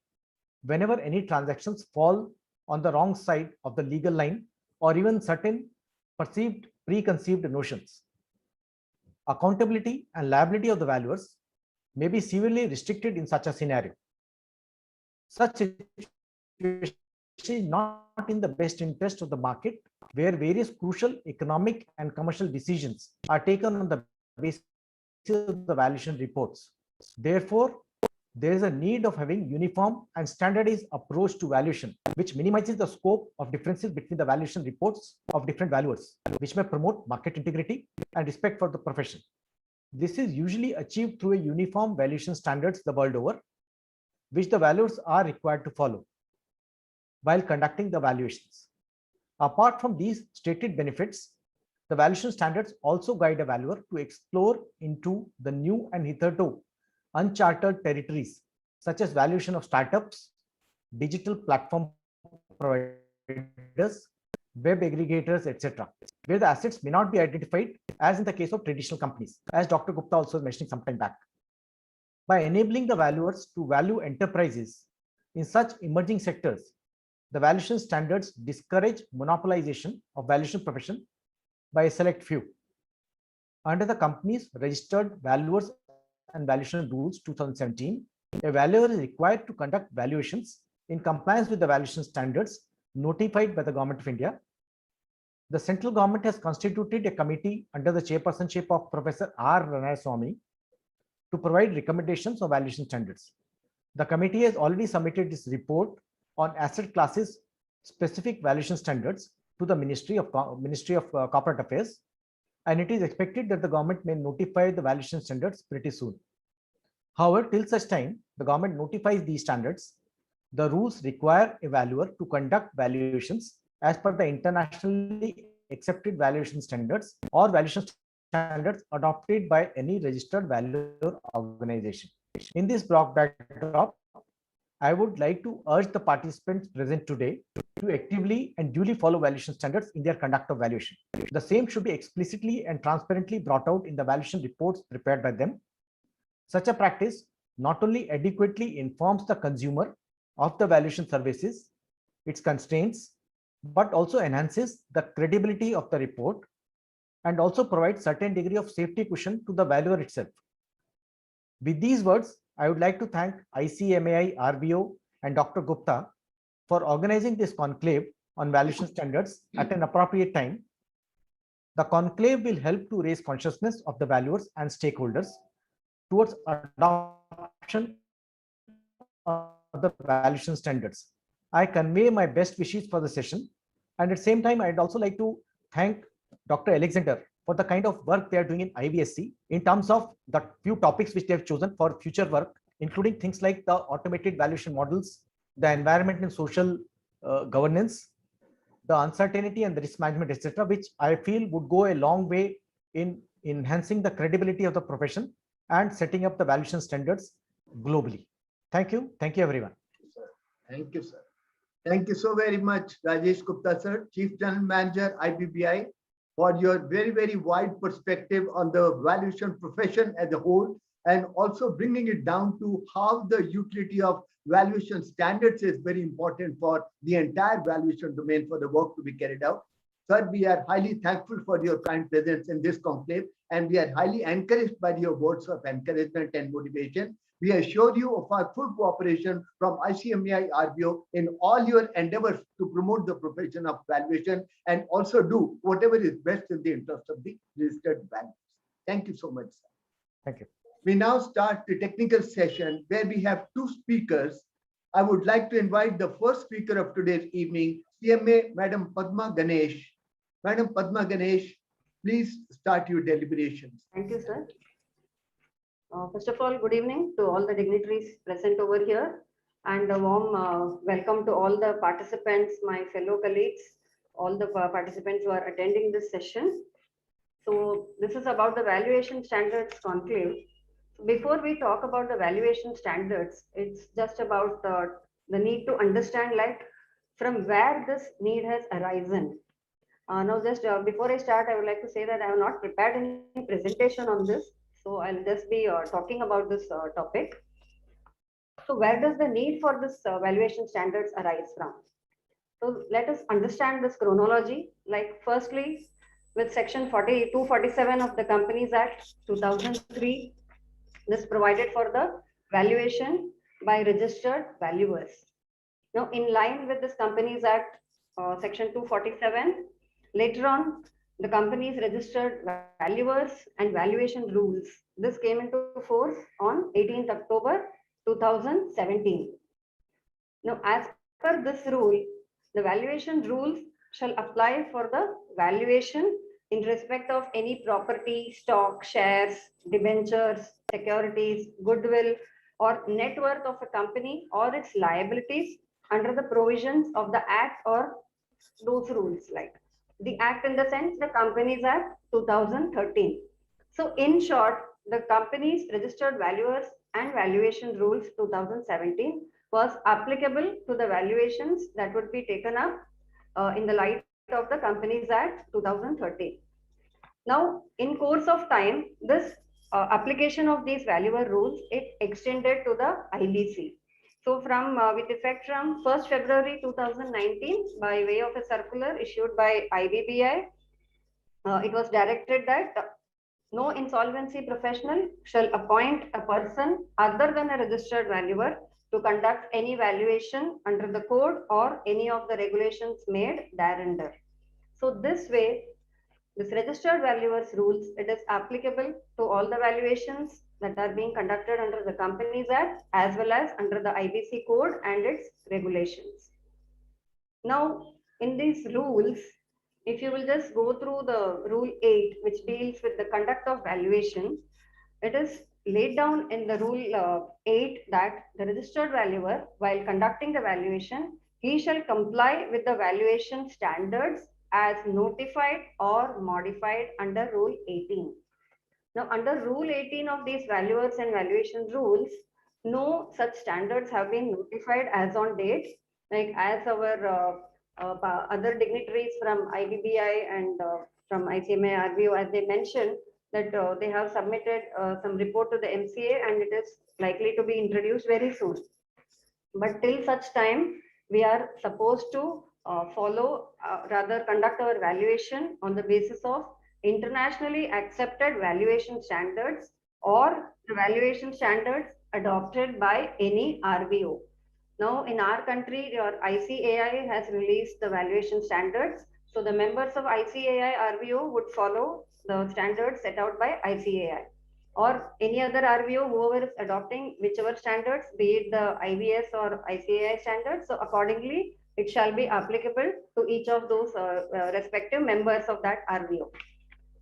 S6: whenever any transactions fall on the wrong side of the legal line or even certain perceived preconceived notions. Accountability and liability of the valuers may be severely restricted in such a scenario. Such situation is not in the best interest of the market, where various crucial economic and commercial decisions are taken on the basis of the valuation reports. Therefore, there is a need of having uniform and standardized approach to valuation, which minimizes the scope of differences between the valuation reports of different valuers, which may promote market integrity and respect for the profession. This is usually achieved through a uniform valuation standards the world over, which the valuers are required to follow while conducting the valuations. Apart from these stated benefits, the valuation standards also guide a valuer to explore into the new and hitherto uncharted territories, such as valuation of startups, digital platform providers, web aggregators, etc., where the assets may not be identified, as in the case of traditional companies, as Dr. Gupta also was mentioning some time back. By enabling the valuers to value enterprises in such emerging sectors, the valuation standards discourage monopolization of valuation profession by a select few. Under the company's registered valuers and valuation rules 2017, a valuer is required to conduct valuations in compliance with the valuation standards notified by the Government of India. The central government has constituted a committee under the chairpersonship of Professor R. Ranayaswamy to provide recommendations on valuation standards. The committee has already submitted its report on asset classes specific valuation standards to the Ministry of Corporate Affairs, and it is expected that the government may notify the valuation standards pretty soon. However, till such time the government notifies these standards, the rules require a valuer to conduct valuations as per the internationally accepted valuation standards or valuation standards adopted by any registered valuer organization. In this block backdrop, I would like to urge the participants present today to actively and duly follow valuation standards in their conduct of valuation. The same should be explicitly and transparently brought out in the valuation reports prepared by them. Such a practice not only adequately informs the consumer of the valuation services, its constraints, but also enhances the credibility of the report and also provides certain degree of safety cushion to the valuer itself. With these words, I would like to thank ICMAI, RBO, and Dr. Gupta for organizing this conclave on valuation standards at an appropriate time. The conclave will help to raise consciousness of the valuers and stakeholders towards adoption of the valuation standards. I convey my best wishes for the session, and at the same time, I'd also like to thank Dr. Alexander for the kind of work they are doing in IVSC in terms of the few topics which they have chosen for future work including things like the automated valuation models, the environment and social governance, the uncertainty and the risk management, etc., which I feel would go a long way in enhancing the credibility of the profession and setting up the valuation standards globally. Thank you. Thank you, everyone.
S1: Thank you, sir. Thank you so very much, Rajesh Gupta, sir, Chief General Manager, IBBI, for your very, very wide perspective on the valuation profession as a whole, and also bringing it down to how the utility of valuation standards is very important for the entire valuation domain for the work to be carried out. Sir, we are highly thankful for your kind presence in this conclave, and we are highly encouraged by your words of encouragement and motivation. We assure you of our full cooperation from ICMAI RBO in all your endeavors to promote the profession of valuation and also do whatever is best in the interest of the registered values. Thank you so much, sir.
S6: Thank you.
S1: We now start the technical session where we have two speakers. I would like to invite the first speaker of today's evening, CMA Madam Padma Ganesh. Madam Padma Ganesh, please start your deliberations.
S7: Thank you, sir. First of all, good evening to all the dignitaries present over here, and a warm welcome to all the participants, my fellow colleagues, all the participants who are attending this session. So this is about the valuation standards conclave. Before we talk about the valuation standards, it's just about the need to understand like from where this need has arisen. Now just before I start, I would like to say that I have not prepared any presentation on this. So I'll just be talking about this topic. So where does the need for this valuation standards arise from? So let us understand this chronology. Like firstly, with section 247 of the Companies Act 2003, this provided for the valuation by registered valuers. Now in line with this Companies Act section 247, later on, the company's registered valuers and valuation rules. This came into force on 18th October 2017. Now, as per this rule, the valuation rules shall apply for the valuation in respect of any property, stock, shares, debentures, securities, goodwill, or net worth of a company or its liabilities under the provisions of the Act or those rules like. The Act in the sense, the Companies Act 2013. So in short, the company's registered valuers and valuation rules 2017 was applicable to the valuations that would be taken up in the light of the Companies Act 2013. Now, in course of time, this application of these valuer rules, it extended to the IBC. So from with effect from 1st February 2019, by way of a circular issued by IBBI, it was directed that no insolvency professional shall appoint a person other than a registered valuer to conduct any valuation under the code or any of the regulations made thereunder. So this way, this registered valuers rules, it is applicable to all the valuations that are being conducted under the Companies Act as well as under the IBC code and its regulations. Now, in these rules, if you will just go through the Rule 8, which deals with the conduct of valuation, it is laid down in the Rule 8 that the registered valuer, while conducting the valuation, he shall comply with the valuation standards as notified or modified under Rule 18. Now, under Rule 18 of these valuers and valuation rules, no such standards have been notified as on date, like as our other dignitaries from IBBI and from ICMAI RBO, as they mentioned, that they have submitted some report to the MCA and it is likely to be introduced very soon. But till such time, we are supposed to rather conduct our valuation on the basis of internationally accepted valuation standards or the valuation standards adopted by any RBO. Now, in our country, your ICAI has released the valuation standards. So the members of ICAI RBO would follow the standards set out by ICAI, or any other RBO, whoever is adopting whichever standards, be it the IBS or ICAI standards. So accordingly, it shall be applicable to each of those respective members of that RBO.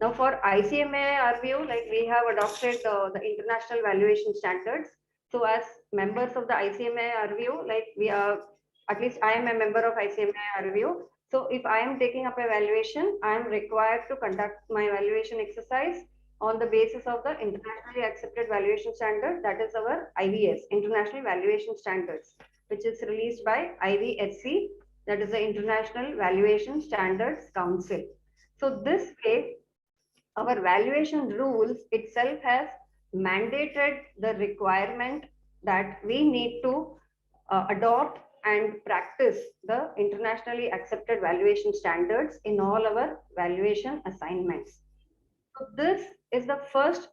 S7: Now for ICMAI RBO, like we have adopted the international valuation standards. So as members of the ICMA RVO, like we are, at least I am a member of ICMA RVO. So if I am taking up a valuation, I am required to conduct my valuation exercise on the basis of the internationally accepted valuation standard, that is our IVS, International Valuation Standards, which is released by IVSC, that is the International Valuation Standards Council. So this way, our valuation rules itself has mandated the requirement that we need to adopt and practice the internationally accepted valuation standards in all our valuation assignments. So this is the first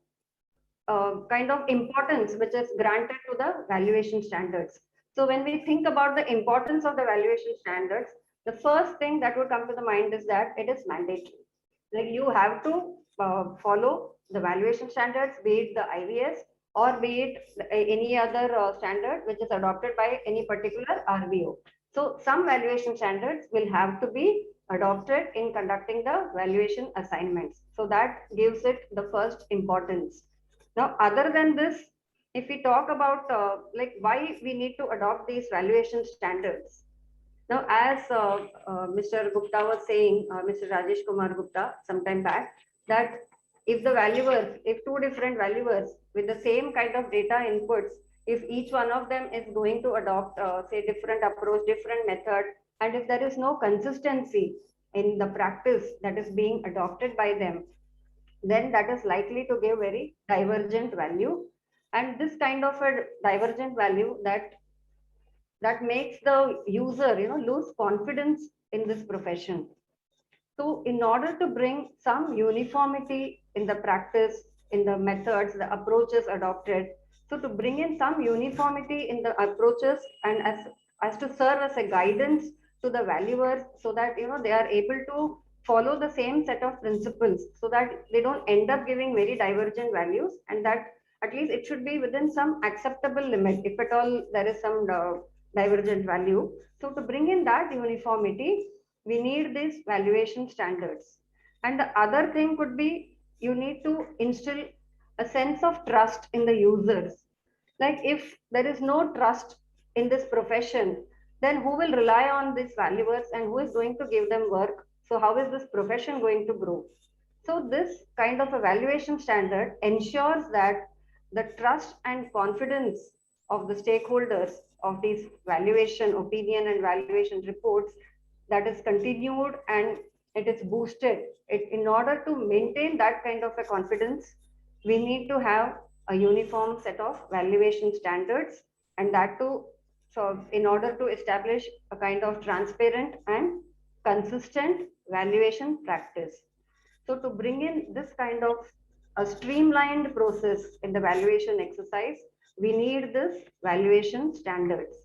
S7: kind of importance which is granted to the valuation standards. So when we think about the importance of the valuation standards, the first thing that would come to the mind is that it is mandatory. Like you have to follow the valuation standards, be it the IVS or be it any other standard which is adopted by any particular RVO. So some valuation standards will have to be adopted in conducting the valuation assignments. So that gives it the first importance. Now, other than this, if we talk about like why we need to adopt these valuation standards. Now, as Mr. Gupta was saying, Mr. Rajesh Kumar Gupta, sometime back, that if the valuers, if two different valuers with the same kind of data inputs, if each one of them is going to adopt, say, different approach, different method, and if there is no consistency in the practice that is being adopted by them, then that is likely to give very divergent value. And this kind of a divergent value that makes the user, lose confidence in this profession. So in order to bring some uniformity in the practice, in the methods, the approaches adopted, so to bring in some uniformity in the approaches and as to serve as a guidance to the valuers so that, they are able to follow the same set of principles so that they don't end up giving very divergent values, and that at least it should be within some acceptable limit, if at all there is some divergent value. So to bring in that uniformity, we need these valuation standards. And the other thing could be you need to instill a sense of trust in the users. Like if there is no trust in this profession, then who will rely on these valuers and who is going to give them work? So how is this profession going to grow? So this kind of evaluation standard ensures that the trust and confidence of the stakeholders of these valuation opinion and valuation reports, that is continued and it is boosted. In order to maintain that kind of a confidence, we need to have a uniform set of valuation standards, and that too, so in order to establish a kind of transparent and consistent valuation practice. So to bring in this kind of a streamlined process in the valuation exercise, we need this valuation standards.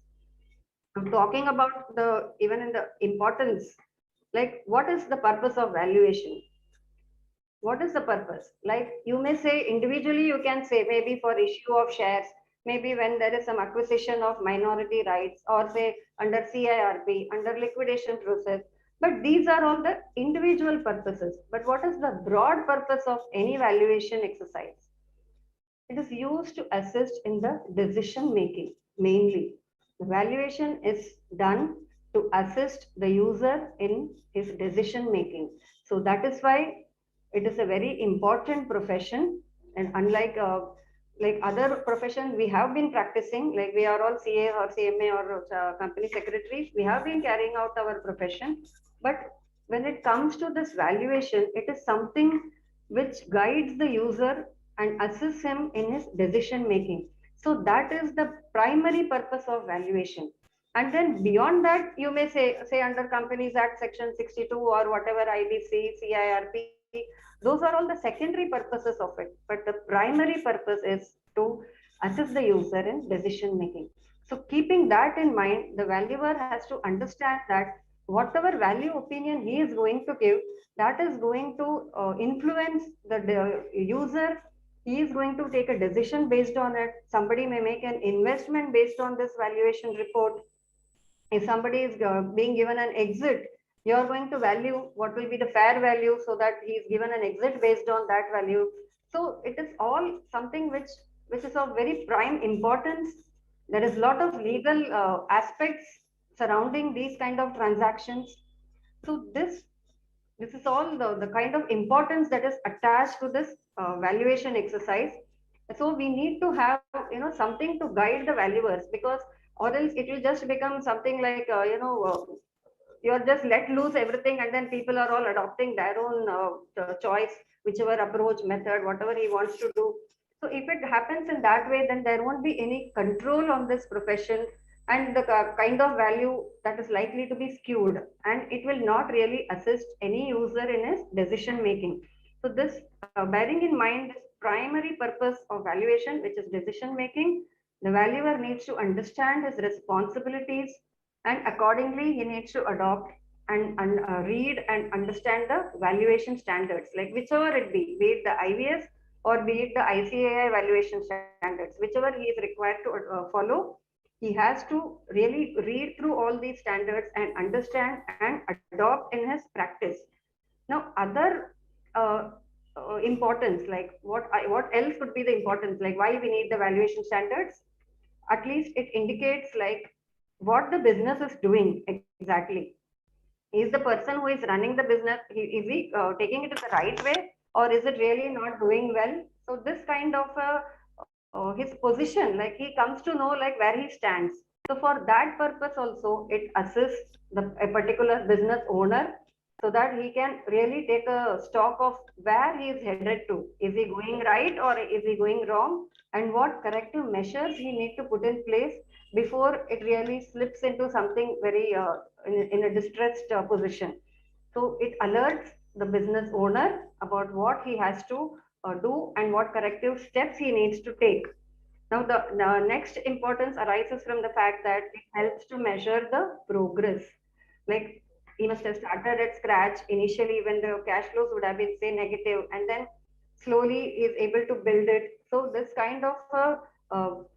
S7: I'm talking about even in the importance, like what is the purpose of valuation? What is the purpose? Like you may say individually, you can say maybe for issue of shares, maybe when there is some acquisition of minority rights, or say under CIRP, under liquidation process. But these are all the individual purposes. But what is the broad purpose of any valuation exercise? It is used to assist in the decision making mainly. The valuation is done to assist the user in his decision making. So that is why it is a very important profession. And unlike like other professions we have been practicing, like we are all CA or CMA or company secretaries, we have been carrying out our profession. But when it comes to this valuation, it is something which guides the user and assists him in his decision making. So that is the primary purpose of valuation. And then beyond that, you may say under Companies Act Section 62 or whatever IBC, CIRP, those are all the secondary purposes of it. But the primary purpose is to assist the user in decision making. So keeping that in mind, the valuer has to understand that whatever value opinion he is going to give, that is going to influence the user. He is going to take a decision based on it. Somebody may make an investment based on this valuation report. If somebody is being given an exit, you are going to value what will be the fair value so that he is given an exit based on that value. So it is all something which which is of very prime importance. There is a lot of legal aspects surrounding these kind of transactions. So this is all the kind of importance that is attached to this valuation exercise. So we need to have, something to guide the valuers, because or else it will just become something like, you're just let loose everything, and then people are all adopting their own choice, whichever approach, method, whatever he wants to do. So if it happens in that way, then there won't be any control on this profession, and the kind of value that is likely to be skewed, and it will not really assist any user in his decision making. So this, bearing in mind this primary purpose of valuation, which is decision making, the valuer needs to understand his responsibilities, and accordingly he needs to adopt and read and understand the valuation standards, like whichever it be it the IVS or be it the ICAI valuation standards, whichever he is required to follow. He has to really read through all these standards and understand and adopt in his practice. Now, other importance, like what else could be the importance, like why we need the valuation standards? At least it indicates like what the business is doing exactly. Is the person who is running the business, is he taking it in the right way, or is it really not doing well? So this kind of his position, like he comes to know like where he stands. So for that purpose also, it assists a particular business owner, so that he can really take a stock of where he is headed to. Is he going right or is he going wrong? And what corrective measures he need to put in place before it really slips into something very in a distressed position. So it alerts the business owner about what he has to do and what corrective steps he needs to take. Now, the next importance arises from the fact that it helps to measure the progress. Like he must have started at scratch initially when the cash flows would have been say negative, and then slowly is able to build it. So this kind of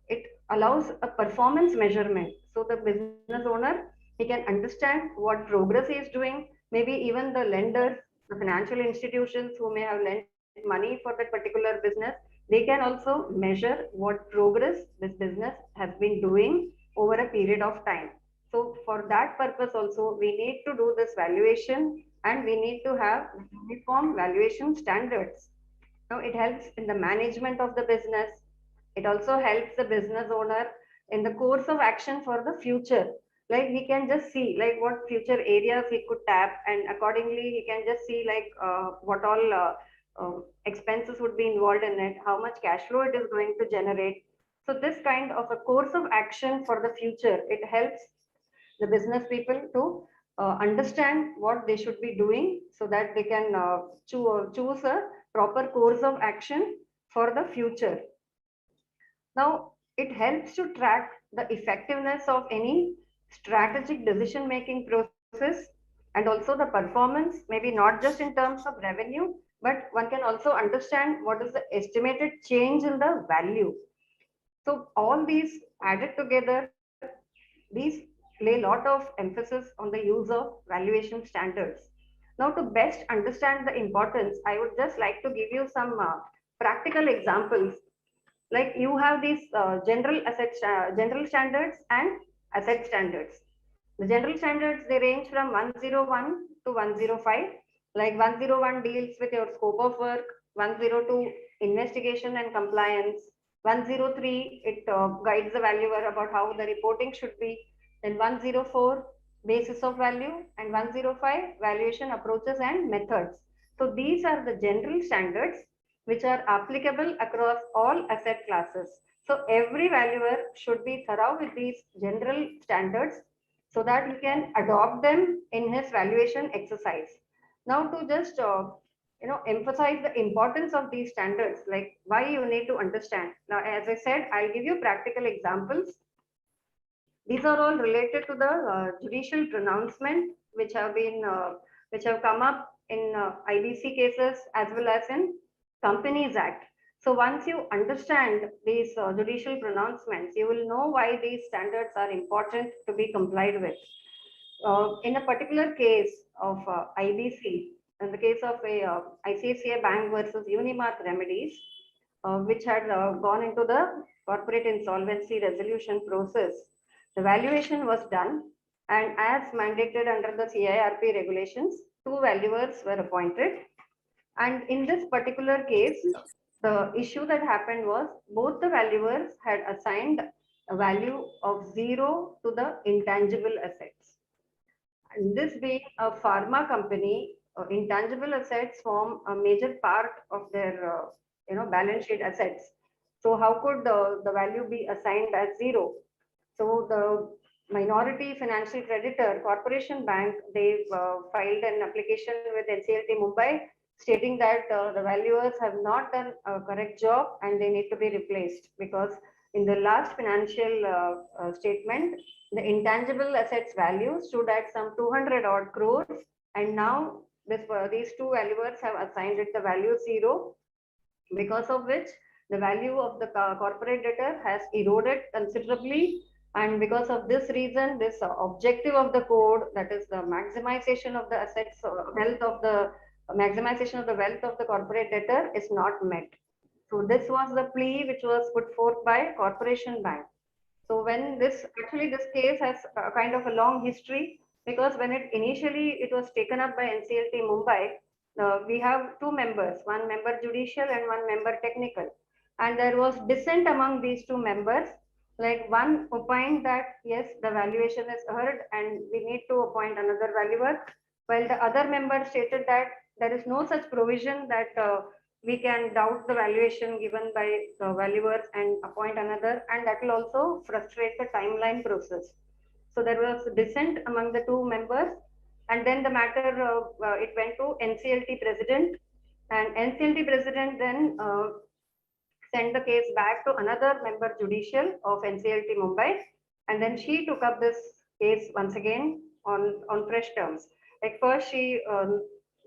S7: it allows a performance measurement. So the business owner, he can understand what progress he is doing. Maybe even the lenders, the financial institutions who may have lent money for that particular business, they can also measure what progress this business has been doing over a period of time. So for that purpose also, we need to do this valuation, and we need to have uniform valuation standards. Now it helps in the management of the business. It also helps the business owner in the course of action for the future. Like he can just see like what future areas he could tap, and accordingly he can just see like what all expenses would be involved in it, how much cash flow it is going to generate. So this kind of a course of action for the future, it helps the business people to understand what they should be doing, so that they can choose a proper course of action for the future. Now, it helps to track the effectiveness of any strategic decision making process, and also the performance, maybe not just in terms of revenue, but one can also understand what is the estimated change in the value. So all these added together, these lay a lot of emphasis on the use of valuation standards. Now, to best understand the importance, I would just like to give you some practical examples. Like you have these general standards and asset standards. The general standards, they range from 101 to 105. Like 101 deals with your scope of work, 102 investigation and compliance, 103 it guides the valuer about how the reporting should be, then 104 basis of value, and 105 valuation approaches and methods. So these are the general standards which are applicable across all asset classes. So every valuer should be thorough with these general standards, so that he can adopt them in his valuation exercise. Now, to just emphasize the importance of these standards, like why you need to understand. Now, as I said, I'll give you practical examples. These are all related to the judicial pronouncement which have come up in IBC cases as well as in Companies Act. So once you understand these judicial pronouncements, you will know why these standards are important to be complied with. In a particular case of IBC, in the case of a ICICI Bank versus Unimark Remedies, which had gone into the corporate insolvency resolution process. The valuation was done, and as mandated under the CIRP regulations, 2 valuers were appointed. And in this particular case, the issue that happened was both the valuers had assigned a value of 0 to the intangible assets. And this being a pharma company, intangible assets form a major part of their balance sheet assets. So how could the value be assigned as 0? So the minority financial creditor, Corporation Bank, they filed an application with NCLT Mumbai stating that the valuers have not done a correct job and they need to be replaced, because in the last financial statement, the intangible assets value stood at some 200 odd crores, and now these 2 valuers have assigned it the value 0, because of which the value of the corporate debtor has eroded considerably. And because of this reason, this objective of the code, that is the maximization of the assets, maximization of the wealth of the corporate debtor, is not met. So this was the plea which was put forth by Corporation Bank. So when this case has a kind of a long history, because when it was taken up by NCLT Mumbai, we have 2 members, 1 member judicial and 1 member technical. And there was dissent among these 2 members. Like one opined that yes, the valuation is heard and we need to appoint another valuer, while the other member stated that there is no such provision that we can doubt the valuation given by the valuers and appoint another, and that will also frustrate the timeline process. So there was dissent among the 2 members, and then the matter it went to NCLT president, and NCLT president then sent the case back to another member judicial of NCLT Mumbai, and then she took up this case once again on fresh terms. Like first she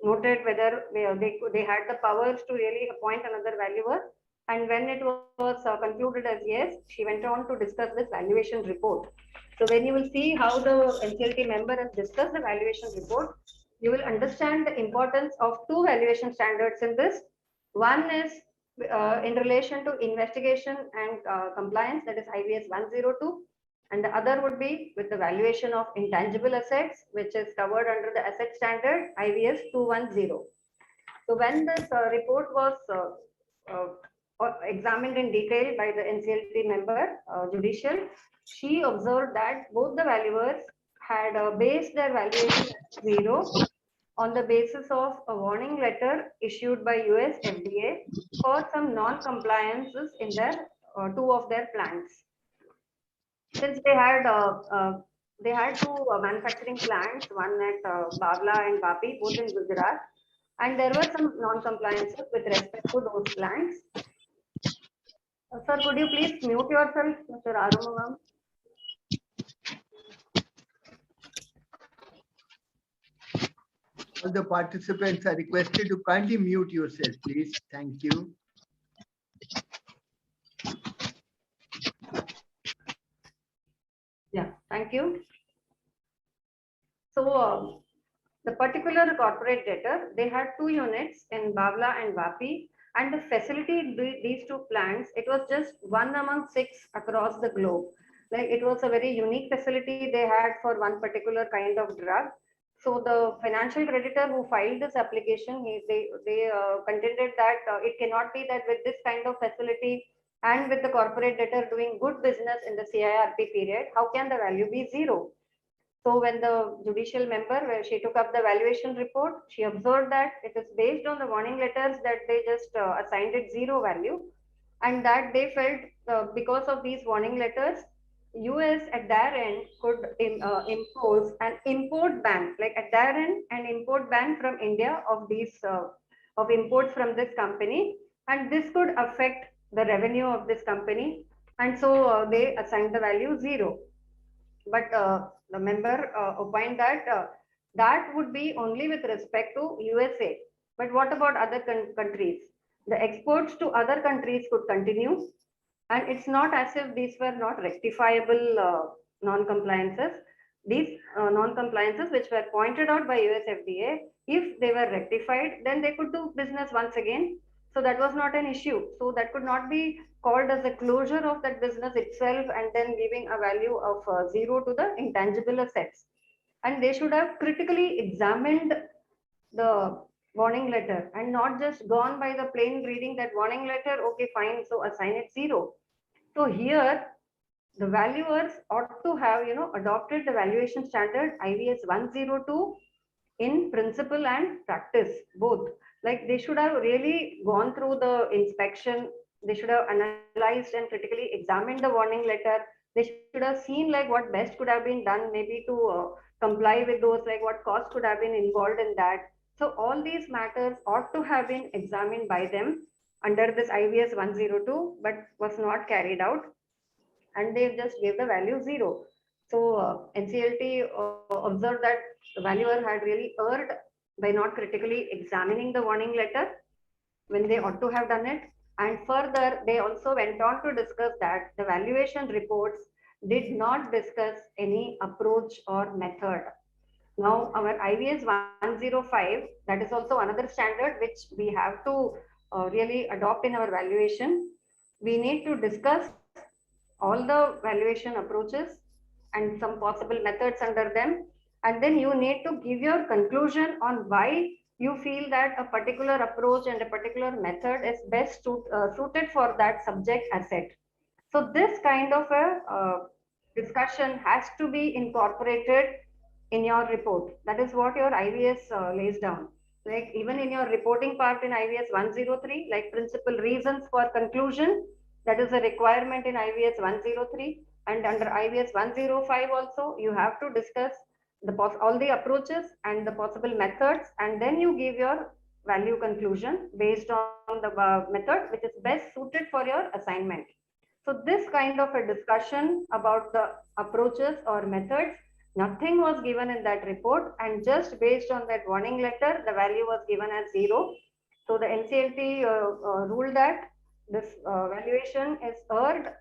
S7: noted whether they had the powers to really appoint another valuer, and when it was concluded as yes, she went on to discuss this valuation report. So when you will see how the NCLT member has discussed the valuation report, you will understand the importance of 2 valuation standards in this. One is in relation to investigation and compliance, that is IVS 102, and the other would be with the valuation of intangible assets, which is covered under the asset standard IVS 210. So when this report was examined in detail by the NCLT member judicial, she observed that both the valuers had based their valuation at 0 on the basis of a warning letter issued by US FDA for some non-compliances in their 2 of their plants. Since they had 2 manufacturing plants, one at Bavla and Vapi, both in Gujarat, and there were some non-compliances with respect to those plants. Sir, could you please mute yourself, Mr. Arumugam?
S1: All the participants are requested to kindly mute yourself, please. Thank you.
S7: Yeah, thank you. So the particular corporate debtor, they had 2 units in Bavla and Vapi, and the facility, these 2 plants, it was just 1 among 6 across the globe. Like it was a very unique facility they had for one particular kind of drug. So the financial creditor who filed this application, they contended that it cannot be that with this kind of facility and with the corporate debtor doing good business in the CIRP period, how can the value be 0? So when the judicial member, where she took up the valuation report, she observed that it is based on the warning letters that they just assigned it 0 value, and that they felt because of these warning letters, US at their end could impose an import ban, like at their end, an import ban from India of these of imports from this company, and this could affect the revenue of this company, and so they assigned the value 0. But the member opined that that would be only with respect to USA. But what about other countries? The exports to other countries could continue. And it's not as if these were not rectifiable non-compliances. These non-compliances which were pointed out by US FDA, if they were rectified, then they could do business once again. So that was not an issue. So that could not be called as a closure of that business itself and then giving a value of 0 to the intangible assets. And they should have critically examined the warning letter and not just gone by the plain reading that warning letter, okay, fine, so assign it 0. So here, the valuers ought to have, adopted the valuation standard IVS 102 in principle and practice, both. Like they should have really gone through the inspection. They should have analyzed and critically examined the warning letter. They should have seen like what best could have been done, maybe to comply with those, like what cost could have been involved in that. So all these matters ought to have been examined by them under this IVS 102, but was not carried out. And they just gave the value 0. So NCLT observed that the valuer had really erred by not critically examining the warning letter when they ought to have done it. And further, they also went on to discuss that the valuation reports did not discuss any approach or method. Now, our IVS 105, that is also another standard which we have to really adopt in our valuation. We need to discuss all the valuation approaches and some possible methods under them. And then you need to give your conclusion on why you feel that a particular approach and a particular method is best suited for that subject asset. So this kind of a discussion has to be incorporated in your report. That is what your IVS lays down. Like even in your reporting part in IVS 103, like principal reasons for conclusion, that is a requirement in IVS 103. And under IVS 105 also, you have to discuss all the approaches and the possible methods, and then you give your value conclusion based on the method which is best suited for your assignment. So this kind of a discussion about the approaches or methods, nothing was given in that report, and just based on that warning letter, the value was given as 0. So the NCLT ruled that this valuation is erred,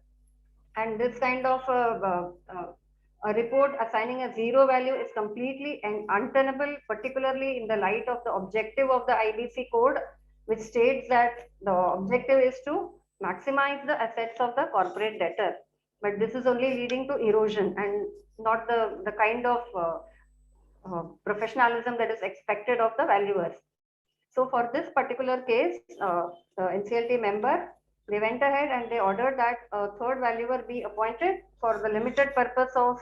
S7: and this kind of a report assigning a 0 value is completely untenable, particularly in the light of the objective of the IBC code, which states that the objective is to maximize the assets of the corporate debtor. But this is only leading to erosion and not the kind of professionalism that is expected of the valuers. So for this particular case, the NCLT member, they went ahead and they ordered that a third valuer be appointed for the limited purpose of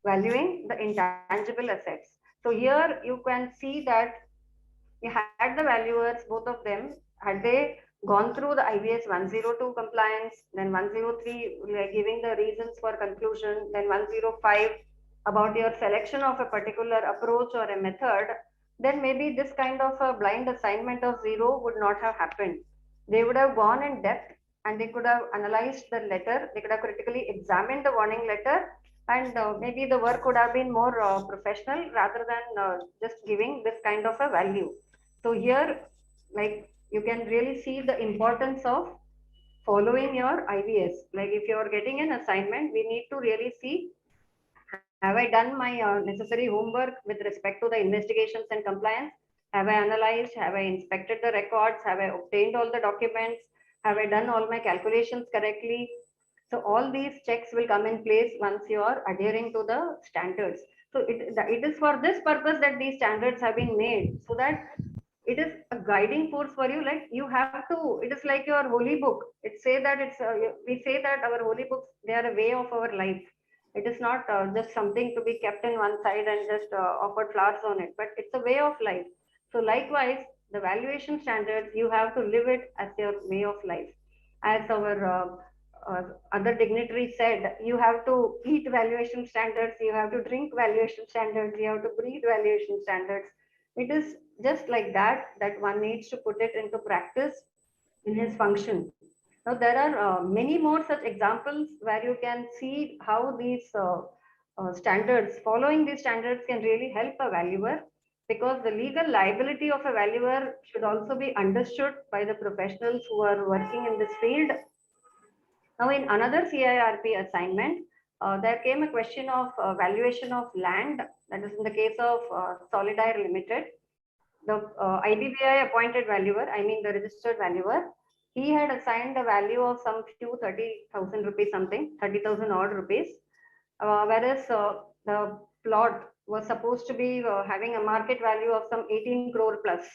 S7: valuing the intangible assets. So here you can see that you had the valuers, both of them, had they gone through the IVS 102 compliance, then 103 giving the reasons for conclusion, then 105 about your selection of a particular approach or a method, then maybe this kind of a blind assignment of 0 would not have happened. They would have gone in depth and they could have analyzed the letter, they could have critically examined the warning letter, and maybe the work could have been more professional rather than just giving this kind of a value. So here, like, you can really see the importance of following your IVS. Like if you are getting an assignment, we need to really see, have I done my necessary homework with respect to the investigations and compliance? Have I analyzed? Have I inspected the records? Have I obtained all the documents? Have I done all my calculations correctly? So all these checks will come in place once you are adhering to the standards. So it is for this purpose that these standards have been made, so that it is a guiding force for you. Like you have to, it is like your holy book. We say that our holy books, they are a way of our life. It is not just something to be kept in one side and just offered flowers on it, but it's a way of life. So likewise, the valuation standards, you have to live it as your way of life. As our other dignitary said, you have to eat valuation standards, you have to drink valuation standards, you have to breathe valuation standards. It is just like that, that one needs to put it into practice in his function. Now, there are many more such examples where you can see how these standards, following these standards can really help a valuer, because the legal liability of a valuer should also be understood by the professionals who are working in this field. Now, in another CIRP assignment, there came a question of valuation of land, that is in the case of Solidire Limited. the IBBI appointed valuer, I mean the registered valuer, he had assigned a value of some few 30,000 rupees something, 30,000 odd rupees, whereas the plot was supposed to be having a market value of some 18 crore plus.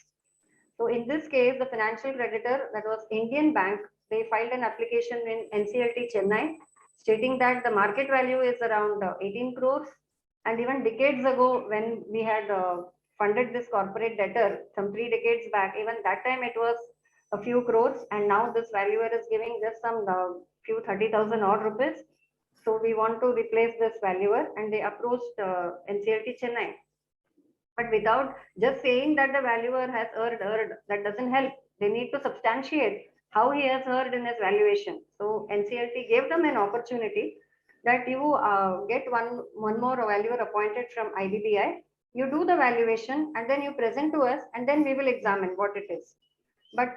S7: So in this case, the financial creditor, that was Indian Bank, they filed an application in NCLT Chennai stating that the market value is around 18 crores. And even decades ago, when we had funded this corporate debtor, some 3 decades back, even that time it was a few crores, and now this valuer is giving just some few 30,000 odd rupees. So we want to replace this valuer, and they approached NCLT Chennai. But without just saying that the valuer has earned, that doesn't help. They need to substantiate how he has earned in his valuation. So NCLT gave them an opportunity that you get one more valuer appointed from IBBI. You do the valuation and then you present to us, and then we will examine what it is. But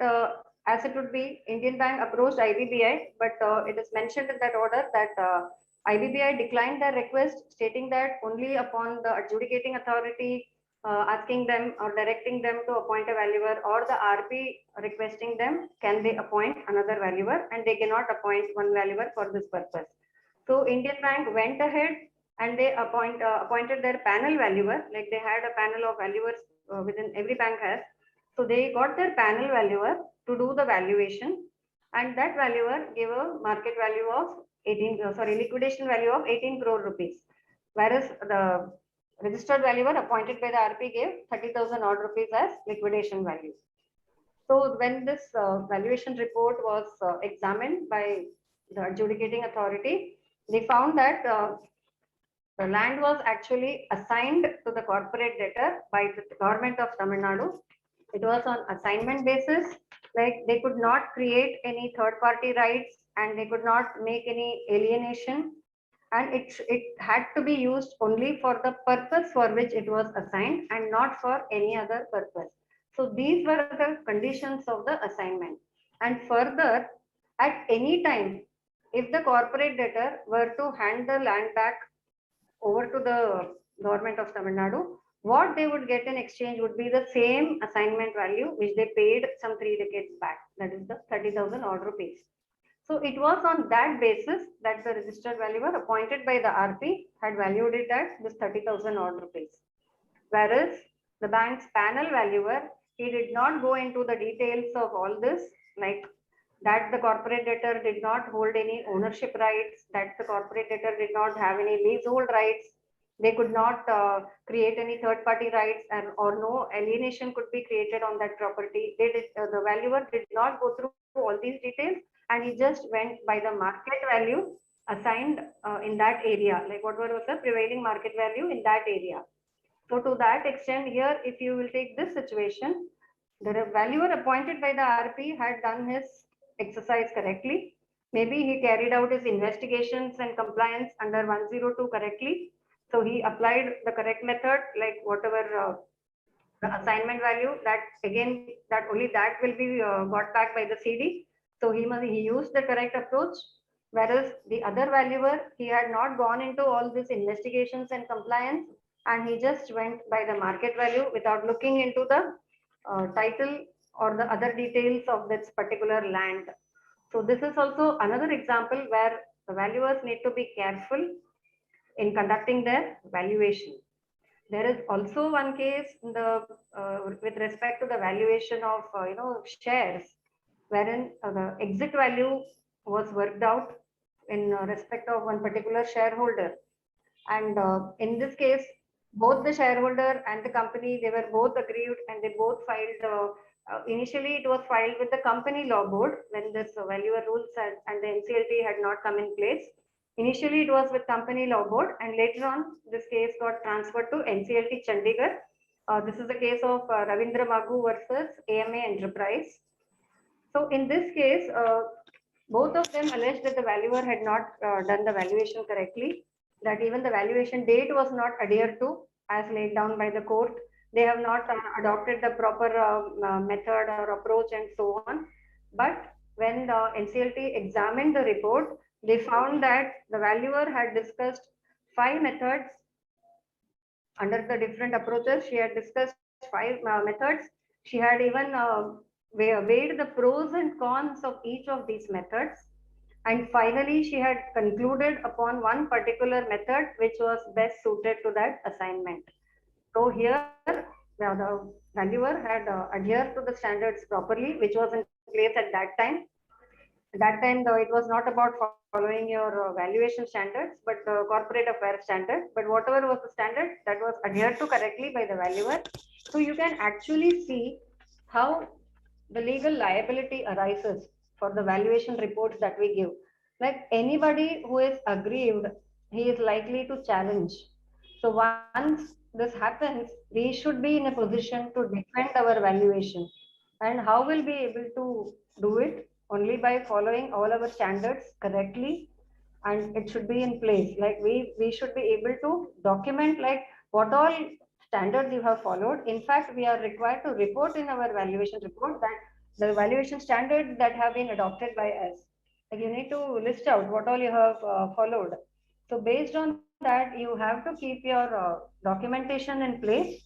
S7: as it would be, Indian Bank approached IBBI, but it is mentioned in that order that IBBI declined their request, stating that only upon the adjudicating authority asking them or directing them to appoint a valuer, or the RP requesting them, can they appoint another valuer, and they cannot appoint one valuer for this purpose. So Indian Bank went ahead and they appointed their panel valuer, like they had a panel of valuers within every bank has. So they got their panel valuer to do the valuation, and that valuer gave a market value of liquidation value of 18 crore rupees, whereas the registered valuer appointed by the RP gave 30,000 odd rupees as liquidation value. So when this valuation report was examined by the adjudicating authority, they found that the land was actually assigned to the corporate debtor by the government of Tamil Nadu. It was on assignment basis, like they could not create any third party rights and they could not make any alienation, and it had to be used only for the purpose for which it was assigned and not for any other purpose. So these were the conditions of the assignment. And further, at any time, if the corporate debtor were to hand the land back over to the government of Tamil Nadu, what they would get in exchange would be the same assignment value which they paid some 3 decades back, that is the 30,000 odd rupees. So it was on that basis that the registered valuer appointed by the RP had valued it at this 30,000 odd rupees. Whereas the bank's panel valuer, he did not go into the details of all this, like that the corporate debtor did not hold any ownership rights, that the corporate debtor did not have any leasehold rights, they could not create any third party rights, or no alienation could be created on that property. The valuer did not go through all these details, and he just went by the market value assigned in that area, like what was the prevailing market value in that area. So to that extent here, if you will take this situation, the valuer appointed by the RP had done his exercise correctly. Maybe he carried out his investigations and compliance under 102 correctly. So he applied the correct method, like whatever the assignment value, that again, that only that will be got back by the CD. So he used the correct approach. Whereas the other valuer, he had not gone into all these investigations and compliance, and he just went by the market value without looking into the title or the other details of this particular land. So this is also another example where the valuers need to be careful in conducting their valuation. There is also one case in the with respect to the valuation of shares, wherein the exit value was worked out in respect of one particular shareholder, and in this case, both the shareholder and the company, they were both aggrieved, and they both filed. Initially, it was filed with the company law board when this valuer rules and the NCLT had not come in place. Initially, it was with company law board, and later on, this case got transferred to NCLT Chandigarh. This is the case of Ravindra Maggu versus AMA Enterprise. So in this case, both of them alleged that the valuer had not done the valuation correctly, that even the valuation date was not adhered to as laid down by the court. They have not adopted the proper method or approach and so on. But when the NCLT examined the report, they found that the valuer had discussed 5 methods under the different approaches. She had discussed 5 methods. She had even weighed the pros and cons of each of these methods. And finally, she had concluded upon one particular method which was best suited to that assignment. So here, the valuer had adhered to the standards properly, which was in place at that time. At that time, though, it was not about following your valuation standards, but corporate affairs standard. But whatever was the standard, that was adhered to correctly by the valuer. So you can actually see how the legal liability arises for the valuation reports that we give. Like anybody who is aggrieved, he is likely to challenge. So once this happens, we should be in a position to defend our valuation. And how will we be able to do it? Only by following all our standards correctly, and it should be in place. Like we should be able to document like what all standards you have followed. In fact, we are required to report in our valuation report that the valuation standards that have been adopted by us. Like you need to list out what all you have followed. So based on that, you have to keep your documentation in place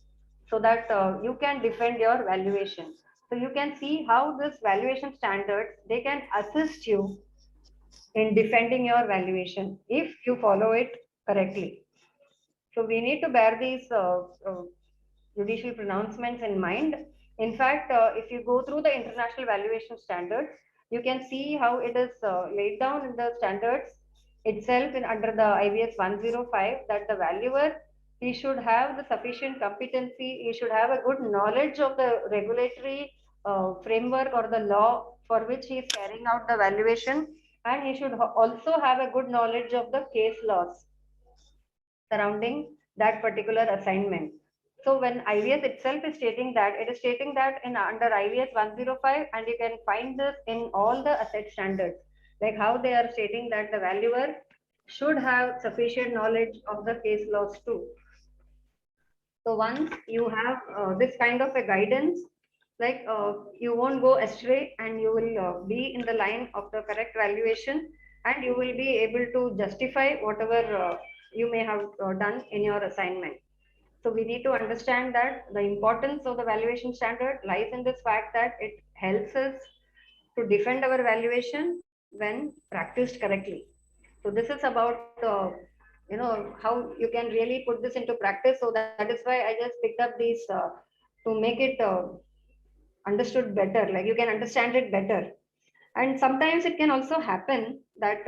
S7: so that you can defend your valuation. So you can see how this valuation standards, they can assist you in defending your valuation if you follow it correctly. So we need to bear these judicial pronouncements in mind. In fact, if you go through the international valuation standards, you can see how it is laid down in the standards itself in under the IVS 105 that the valuer, he should have the sufficient competency, he should have a good knowledge of the regulatory framework or the law for which he is carrying out the valuation, and he should also have a good knowledge of the case laws surrounding that particular assignment. So when IVS itself is stating that, it is stating that in under IVS 105, and you can find this in all the asset standards, like how they are stating that the valuer should have sufficient knowledge of the case laws too. So once you have this kind of a guidance, like you won't go astray and you will be in the line of the correct valuation, and you will be able to justify whatever you may have done in your assignment. So we need to understand that the importance of the valuation standard lies in this fact that it helps us to defend our valuation when practiced correctly. So this is about how you can really put this into practice. So that is why I just picked up these to make it understood better, like you can understand it better. And sometimes it can also happen that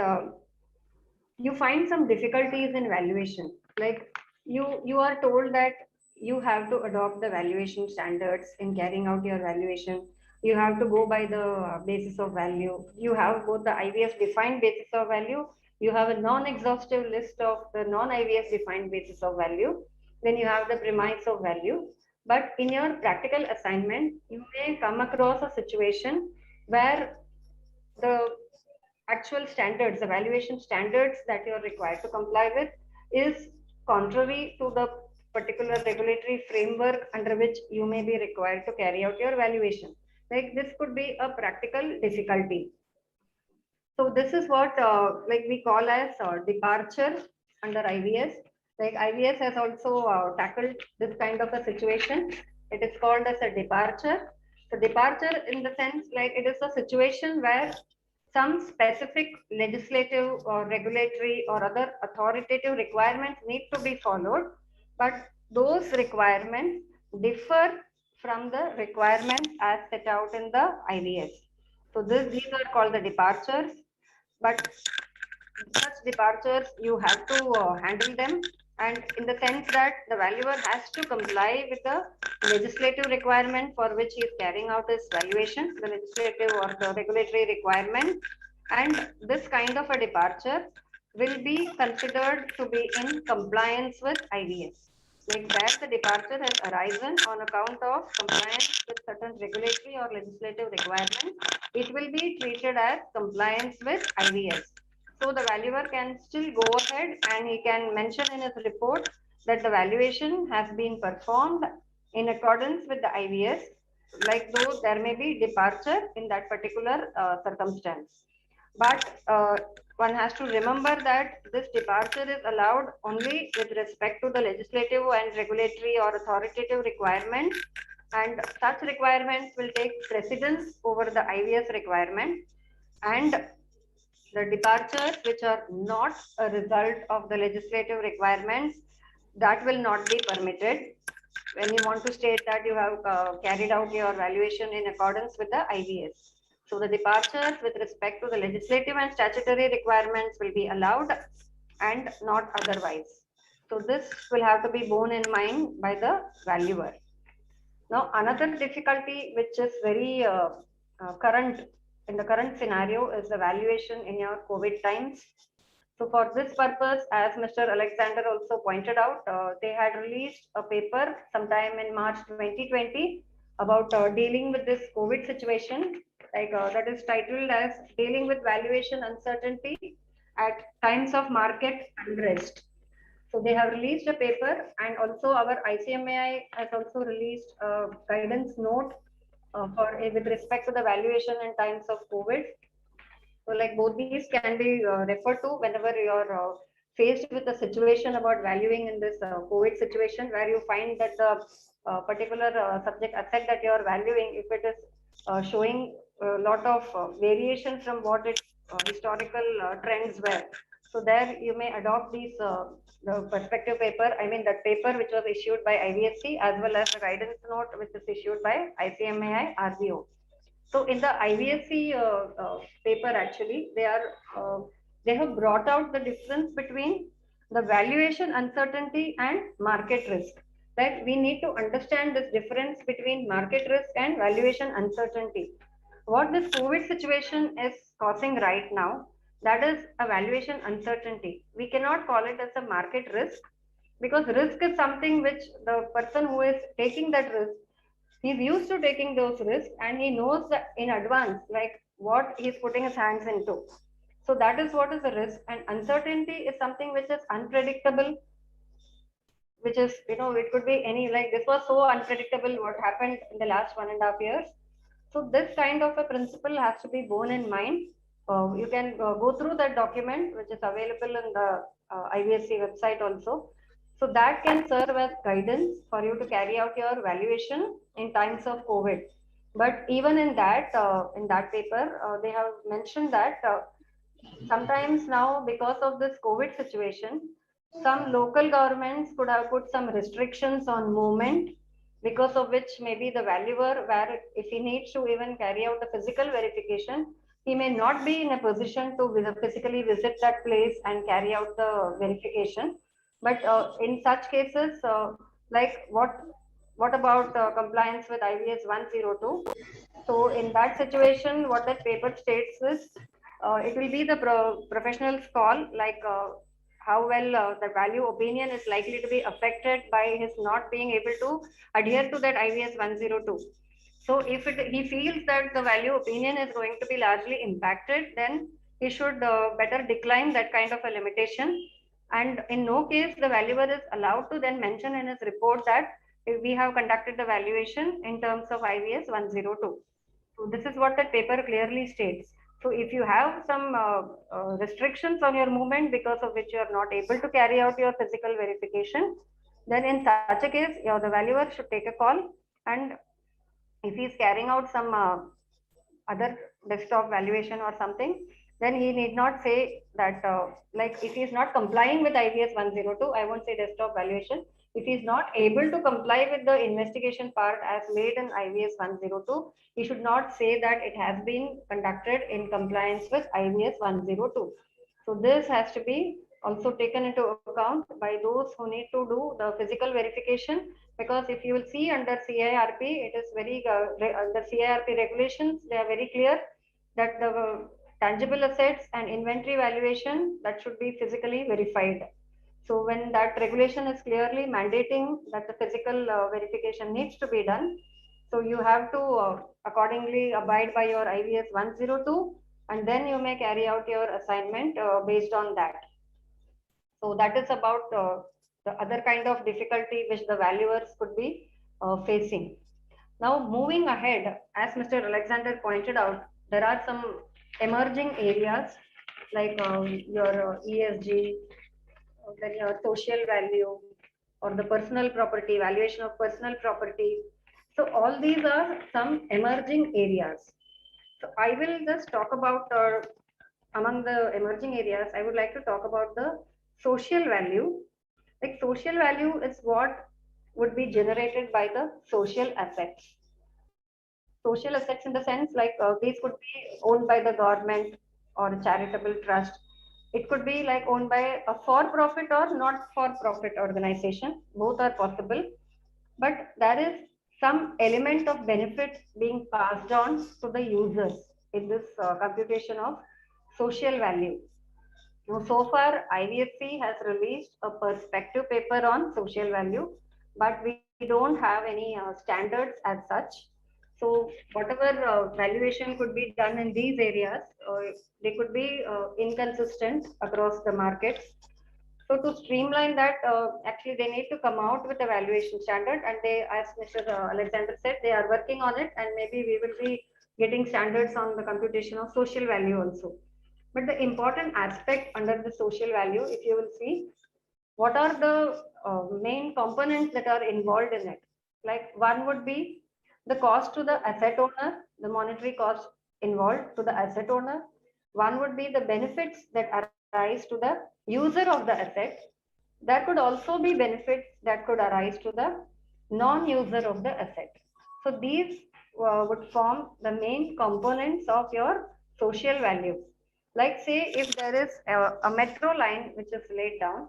S7: you find some difficulties in valuation, like you are told that you have to adopt the valuation standards in carrying out your valuation. You have to go by the basis of value. You have both the IVS defined basis of value. You have a non-exhaustive list of the non-IVS defined basis of value. Then you have the premise of value. But in your practical assignment, you may come across a situation where the actual standards, the valuation standards that you're required to comply with is contrary to the particular regulatory framework under which you may be required to carry out your valuation. Like this could be a practical difficulty. So this is what like we call as departure under IVS. Like IVS has also tackled this kind of a situation. It is called as a departure. So departure in the sense like it is a situation where some specific legislative or regulatory or other authoritative requirements need to be followed, but those requirements differ from the requirements as set out in the IVS. So these are called the departures, but such departures you have to handle them, and in the sense that the valuer has to comply with the legislative requirement for which he is carrying out his valuation, the legislative or the regulatory requirement, and this kind of a departure will be considered to be in compliance with IVS. Like that the departure has arisen on account of compliance with certain regulatory or legislative requirements, it will be treated as compliance with IVS. So the valuer can still go ahead and he can mention in his report that the valuation has been performed in accordance with the IVS, like though there may be departure in that particular circumstance. But one has to remember that this departure is allowed only with respect to the legislative and regulatory or authoritative requirements, and such requirements will take precedence over the IVS requirement, and the departures which are not a result of the legislative requirements, that will not be permitted when you want to state that you have carried out your valuation in accordance with the IVS. So the departures with respect to the legislative and statutory requirements will be allowed and not otherwise. So this will have to be borne in mind by the valuer. Now, another difficulty which is very current in the current scenario is the valuation in your COVID times. So for this purpose, as Mr. Alexander also pointed out, they had released a paper sometime in March 2020 about dealing with this COVID situation, like that is titled as Dealing with Valuation Uncertainty at Times of Market Unrest. So they have released a paper, and also our ICMAI has also released a guidance note with respect to the valuation in times of COVID. So like both these can be referred to whenever you're faced with a situation about valuing in this COVID situation, where you find that the particular subject asset that you're valuing, if it is showing a lot of variation from what its historical trends were. So there you may adopt these the perspective paper, I mean that paper which was issued by IVSC, as well as the guidance note which is issued by ICMAI RBO. So in the IVSC paper, actually, they have brought out the difference between the valuation uncertainty and market risk. That we need to understand this difference between market risk and valuation uncertainty. What this COVID situation is causing right now, that is a valuation uncertainty. We cannot call it as a market risk, because risk is something which the person who is taking that risk, he's used to taking those risks, and he knows that in advance, like what he's putting his hands into. So that is what is the risk. And uncertainty is something which is unpredictable, which is, it could be any, like this was so unpredictable what happened in the last 1.5 years. So this kind of a principle has to be borne in mind. You can go through that document, which is available in the IVSC website also. So that can serve as guidance for you to carry out your valuation in times of COVID. But even in that paper, they have mentioned that sometimes now, because of this COVID situation, some local governments could have put some restrictions on movement, because of which maybe the valuer, where if he needs to even carry out the physical verification, he may not be in a position to physically visit that place and carry out the verification. But in such cases, like what about compliance with IVS 102? So in that situation, what that paper states is, it will be the professional's call, like how well the value opinion is likely to be affected by his not being able to adhere to that IVS 102. So if he feels that the value opinion is going to be largely impacted, then he should better decline that kind of a limitation. And in no case the valuer is allowed to then mention in his report that we have conducted the valuation in terms of IVS 102. So this is what that paper clearly states. So if you have some restrictions on your movement, because of which you are not able to carry out your physical verification, then in such a case, the valuer should take a call. And if he is carrying out some other desktop valuation or something, then he need not say that, like if he is not complying with IVS 102, I won't say desktop valuation. If he is not able to comply with the investigation part as made in IVS 102, he should not say that it has been conducted in compliance with IVS 102. So this has to be also taken into account by those who need to do the physical verification, because if you will see under CIRP, it is very, under CIRP regulations, they are very clear that the tangible assets and inventory valuation, that should be physically verified. So when that regulation is clearly mandating that the physical verification needs to be done, so you have to accordingly abide by your IVS 102, and then you may carry out your assignment based on that. So that is about the other kind of difficulty which the valuers could be facing. Now moving ahead, as Mr. Alexander pointed out, there are some emerging areas like your ESG, then your social value, or the personal property, valuation of personal property. So all these are some emerging areas. So I will just talk about among the emerging areas, I would like to talk about the social value. Like social value is what would be generated by the social assets. Social assets in the sense like these could be owned by the government or a charitable trust. It could be like owned by a for-profit or not for-profit organization. Both are possible. But there is some element of benefit being passed on to the users in this computation of social value. Now, so far, IVSC has released a perspective paper on social value, but we don't have any standards as such. So, whatever valuation could be done in these areas, they could be inconsistent across the markets. So, to streamline that, actually, they need to come out with a valuation standard, and they, as Mr. Alexander said, they are working on it, and maybe we will be getting standards on the computation of social value also. But the important aspect under the social value, if you will see, what are the main components that are involved in it? Like one would be the cost to the asset owner, the monetary cost involved to the asset owner. One would be the benefits that arise to the user of the asset. There could also be benefits that could arise to the non-user of the asset. So these would form the main components of your social value. Like say if there is a metro line which is laid down,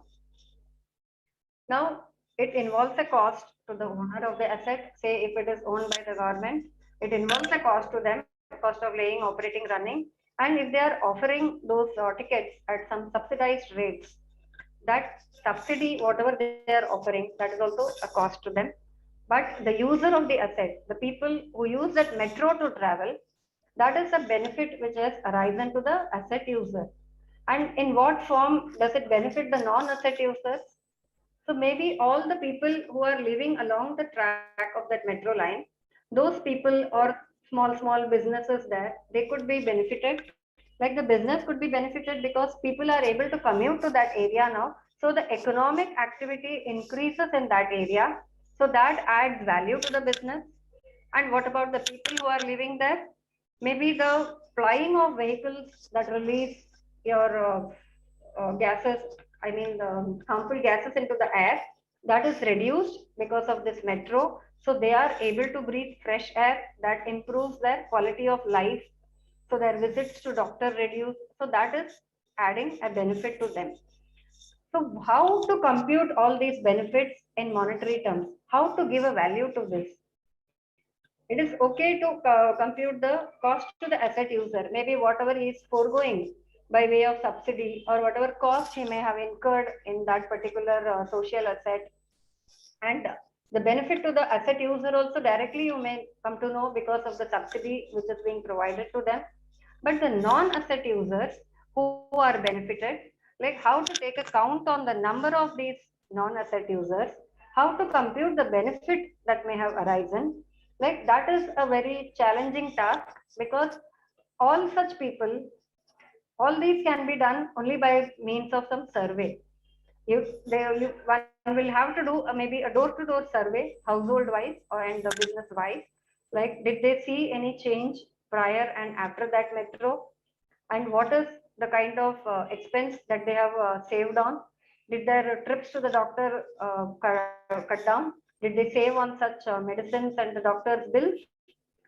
S7: now it involves a cost to the owner of the asset. Say if it is owned by the government, it involves a cost to them, cost of laying, operating, running. And if they are offering those tickets at some subsidized rates, that subsidy, whatever they are offering, that is also a cost to them. But the user of the asset, the people who use that metro to travel, that is a benefit which has arisen to the asset user. And in what form does it benefit the non-asset users? So maybe all the people who are living along the track of that metro line, those people or small businesses there, they could be benefited. Like the business could be benefited because people are able to commute to that area now. So the economic activity increases in that area. So that adds value to the business. And what about the people who are living there? Maybe the flying of vehicles that release your gases, I mean the harmful gases into the air, that is reduced because of this metro. So they are able to breathe fresh air that improves their quality of life. So their visits to doctor reduce. So that is adding a benefit to them. So how to compute all these benefits in monetary terms? How to give a value to this? It is okay to compute the cost to the asset user, maybe whatever he is foregoing by way of subsidy or whatever cost he may have incurred in that particular social asset. And the benefit to the asset user also directly you may come to know because of the subsidy which is being provided to them. But the non-asset users who are benefited, like how to take a count on the number of these non-asset users, how to compute the benefit that may have arisen, like that is a very challenging task because all such people, all these can be done only by means of some survey. One will have to do maybe a door-to-door survey, household-wise and the business-wise. Like, did they see any change prior and after that metro? And what is the kind of expense that they have saved on? Did their trips to the doctor cut down? Did they save on such medicines and the doctor's bills?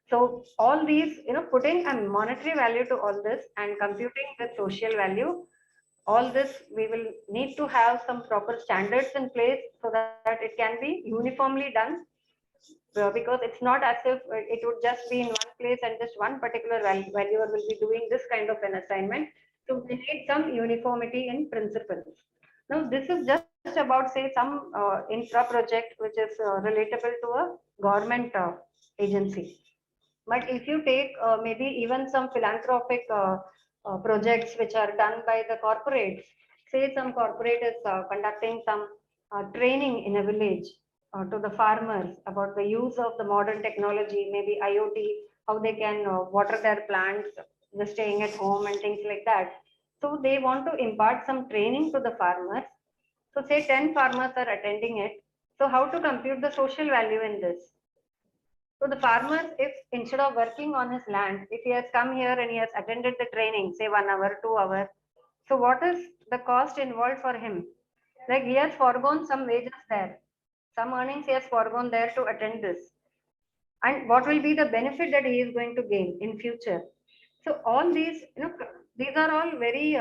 S7: So all these, putting a monetary value to all this and computing the social value, all this we will need to have some proper standards in place so that it can be uniformly done. Because it's not as if it would just be in one place and just one particular valuer will be doing this kind of an assignment. So we need some uniformity in principles. Now this is just about say some infra project which is relatable to a government agency. But if you take maybe even some philanthropic projects which are done by the corporates, say some corporate is conducting some training in a village to the farmers about the use of the modern technology, maybe IoT, how they can water their plants, just staying at home and things like that. So they want to impart some training to the farmers. So say 10 farmers are attending it. So how to compute the social value in this? So the farmer, if instead of working on his land, if he has come here and he has attended the training, say 1 hour, 2 hours, so what is the cost involved for him? Like he has foregone some wages there, some earnings he has foregone there to attend this. And what will be the benefit that he is going to gain in future? So all these, these are all very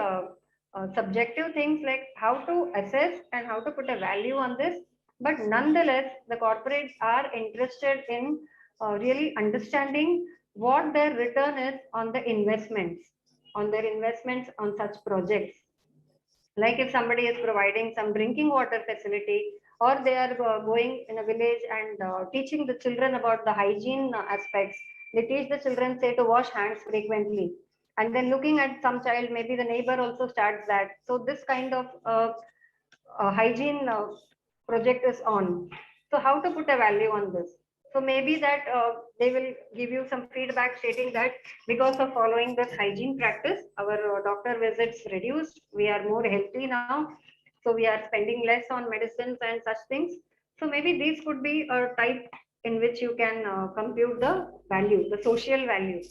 S7: subjective things, like how to assess and how to put a value on this. But nonetheless, the corporates are interested in really understanding what their return is on the investments, on their investments on such projects. Like if somebody is providing some drinking water facility, or they are going in a village and teaching the children about the hygiene aspects. They teach the children, say, to wash hands frequently. And then looking at some child, maybe the neighbor also starts that. So this kind of hygiene project is on. So how to put a value on this? So maybe that they will give you some feedback stating that because of following this hygiene practice, our doctor visits reduced. We are more healthy now. So we are spending less on medicines and such things. So maybe these could be a type in which you can compute the value, the social value.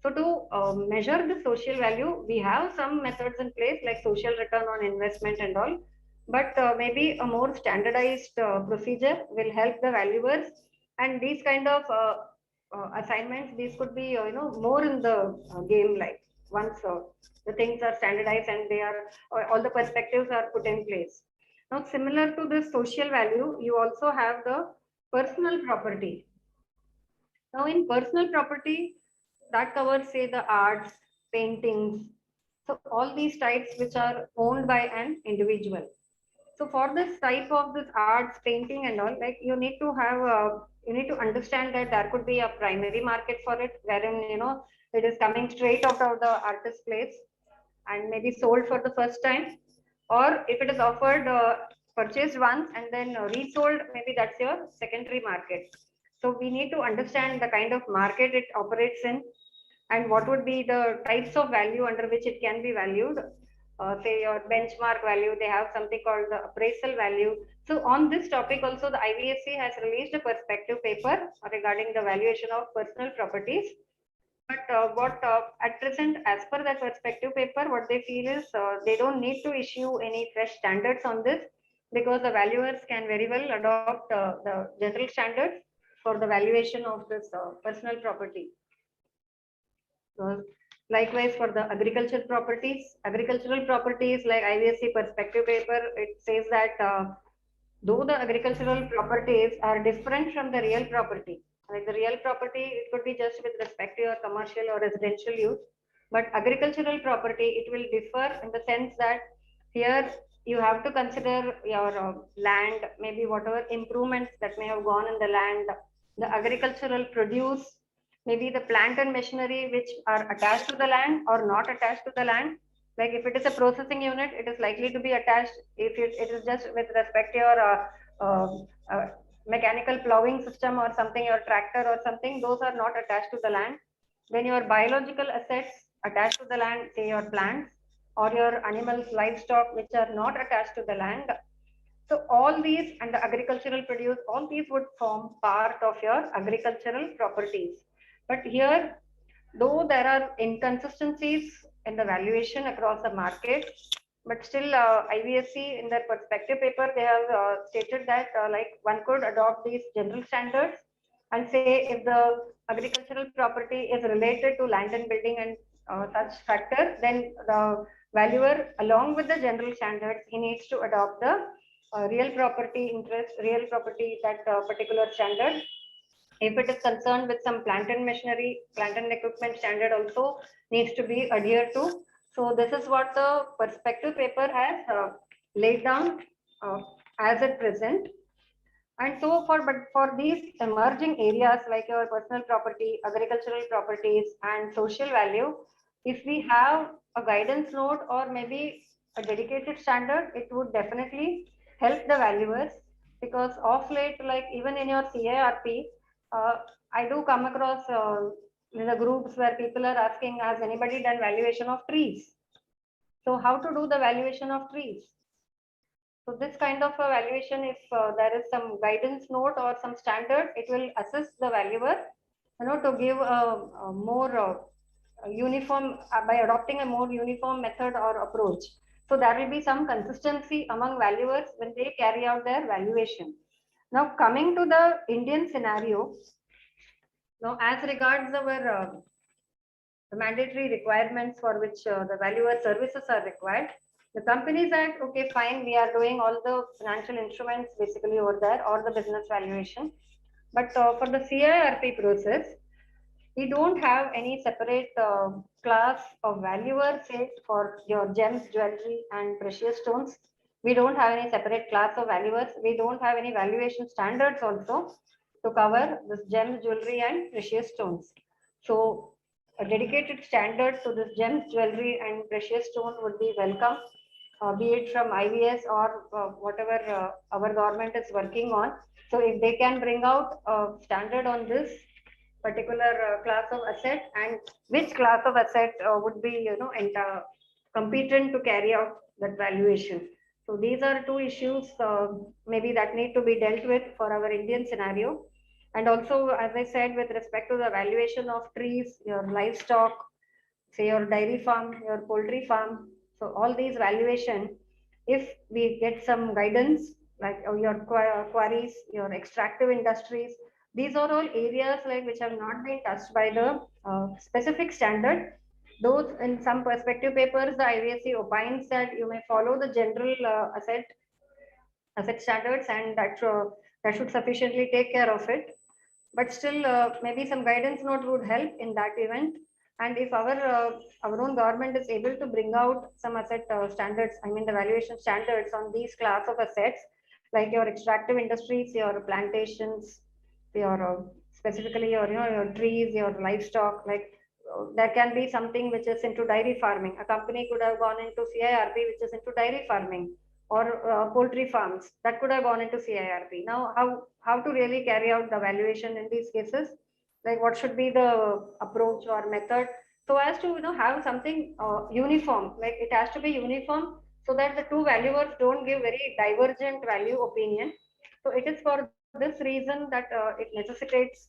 S7: So to measure the social value, we have some methods in place like social return on investment and all. But maybe a more standardized procedure will help the valuers, and these kind of assignments, these could be more in the game, like once the things are standardized and they are all the perspectives are put in place. Now similar to this social value, you also have the personal property. Now in personal property, that covers, say, the arts, paintings, so all these types which are owned by an individual. So for this type of this arts, painting and all, like you need to have you need to understand that there could be a primary market for it, wherein it is coming straight out of the artist's place and maybe sold for the first time, or if it is offered purchased once and then resold, maybe that's your secondary market. So we need to understand the kind of market it operates in, and what would be the types of value under which it can be valued. Say your benchmark value, they have something called the appraisal value. So on this topic also, the IVSC has released a perspective paper regarding the valuation of personal properties. But what at present, as per that perspective paper, what they feel is they don't need to issue any fresh standards on this, because the valuers can very well adopt the general standards for the valuation of this personal property. So likewise for the agricultural properties like IVSC perspective paper, it says that though the agricultural properties are different from the real property, like the real property, it could be just with respect to your commercial or residential use, but agricultural property, it will differ in the sense that here you have to consider your land, maybe whatever improvements that may have gone in the land, the agricultural produce, maybe the plant and machinery which are attached to the land or not attached to the land. Like if it is a processing unit, it is likely to be attached. If it is just with respect to your mechanical plowing system or something, your tractor or something, those are not attached to the land. Then your biological assets attached to the land, say your plants or your animals, livestock, which are not attached to the land. So all these and the agricultural produce, all these would form part of your agricultural properties. But here, though there are inconsistencies in the valuation across the market, but still IVSC in their perspective paper, they have stated that like one could adopt these general standards and say if the agricultural property is related to land and building and such factor, then the valuer along with the general standards, he needs to adopt the real property interest, real property, that particular standard. If it is concerned with some plant and machinery, plant and equipment standard also needs to be adhered to. So this is what the perspective paper has laid down as at present. And so for these emerging areas like your personal property, agricultural properties and social value, if we have a guidance note or maybe a dedicated standard, it would definitely help the valuers, because of late, like even in your CIRP, I do come across in the groups where people are asking, has anybody done valuation of trees? So how to do the valuation of trees? So this kind of a valuation, if there is some guidance note or some standard, it will assist the valuer, to give a more uniform, by adopting a more uniform method or approach. So there will be some consistency among valuers when they carry out their valuation. Now coming to the Indian scenario, now as regards our the mandatory requirements for which the valuer services are required, the company said, okay, fine, we are doing all the financial instruments basically over there or the business valuation. But for the CIRP process, we don't have any separate class of valuer, say for your gems, jewelry and precious stones. We don't have any separate class of valuers. We don't have any valuation standards also to cover this gems, jewelry and precious stones. So a dedicated standard to this gems, jewelry and precious stone would be welcome, be it from IVS or whatever our government is working on. So if they can bring out a standard on this particular class of asset, and which class of asset would be, competent to carry out that valuation. So these are two issues maybe that need to be dealt with for our Indian scenario. And also, as I said, with respect to the valuation of trees, your livestock, say your dairy farm, your poultry farm. So all these valuation, if we get some guidance, like your quarries, your extractive industries, these are all areas like which have not been touched by the specific standard. Those in some perspective papers, the IVSC opines that you may follow the general asset standards, and that should sufficiently take care of it. But still, maybe some guidance note would help in that event. And if our own government is able to bring out some asset standards, I mean the valuation standards on these class of assets, like your extractive industries, your plantations, your specifically your trees, your livestock, like there can be something which is into dairy farming. A company could have gone into CIRP, which is into dairy farming, or poultry farms that could have gone into CIRP. Now, how to really carry out the valuation in these cases? Like what should be the approach or method, so as to have something uniform? Like it has to be uniform so that the two valuers don't give very divergent value opinion. So it is for this reason that it necessitates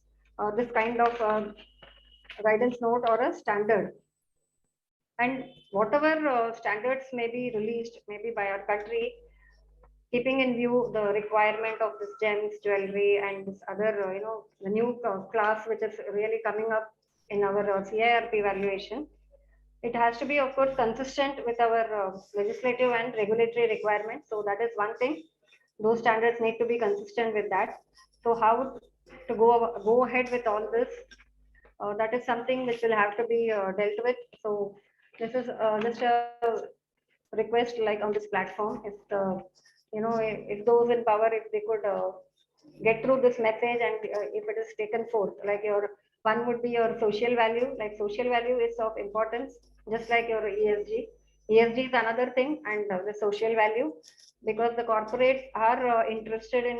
S7: this kind of guidance note or a standard. And whatever standards may be released, maybe by our country, keeping in view the requirement of this gems, jewelry, and this other, the new class which is really coming up in our CIRP valuation, it has to be, of course, consistent with our legislative and regulatory requirements. So that is one thing. Those standards need to be consistent with that. So how to go ahead with all this? That is something which will have to be dealt with. So this is just a request, like on this platform, if the if those in power, if they could get through this message, and if it is taken forth, like your one would be your social value. Like social value is of importance, just like your ESG. ESG is another thing, and the social value, because the corporates are interested in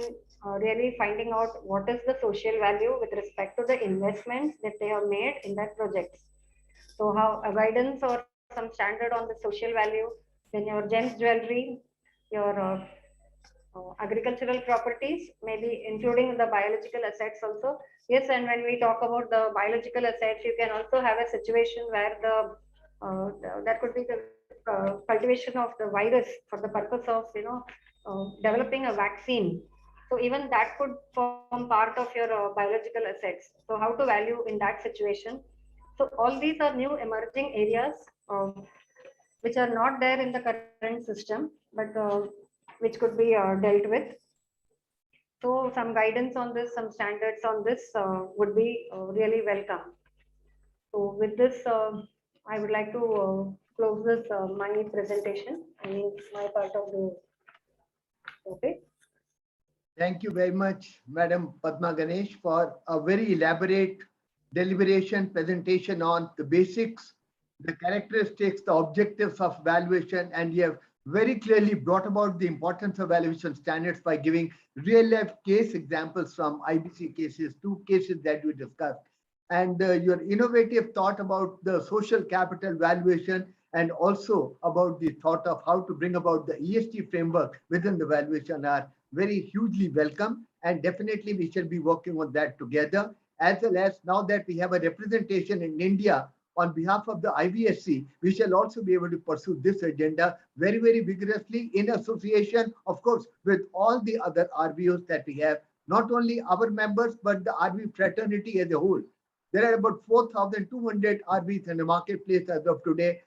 S7: really finding out what is the social value with respect to the investments that they have made in that projects. So how a guidance or some standard on the social value, then your gems, jewelry, your agricultural properties, maybe including the biological assets also. Yes, and when we talk about the biological assets, you can also have a situation where that could be the cultivation of the virus for the purpose of developing a vaccine. So even that could form part of your biological assets. So how to value in that situation? So all these are new emerging areas which are not there in the current system, but which could be dealt with. So some guidance on this, some standards on this would be really welcome. So with this, I would like to close this my presentation. I mean, my part of the topic.
S1: Thank you very much, Madam Padma Ganesh, for a very elaborate deliberation presentation on the basics, the characteristics, the objectives of valuation, and you have very clearly brought about the importance of valuation standards by giving real life case examples from IBC cases, 2 cases that we discussed. And your innovative thought about the social capital valuation and also about the thought of how to bring about the ESG framework within the valuation are very hugely welcome. And definitely we shall be working on that together, as well as now that we have a representation in India on behalf of the IVSC, we shall also be able to pursue this agenda very, very vigorously in association, of course, with all the other RVOs that we have, not only our members, but the RV fraternity as a whole. There are about 4,200 RVs in the marketplace as of today.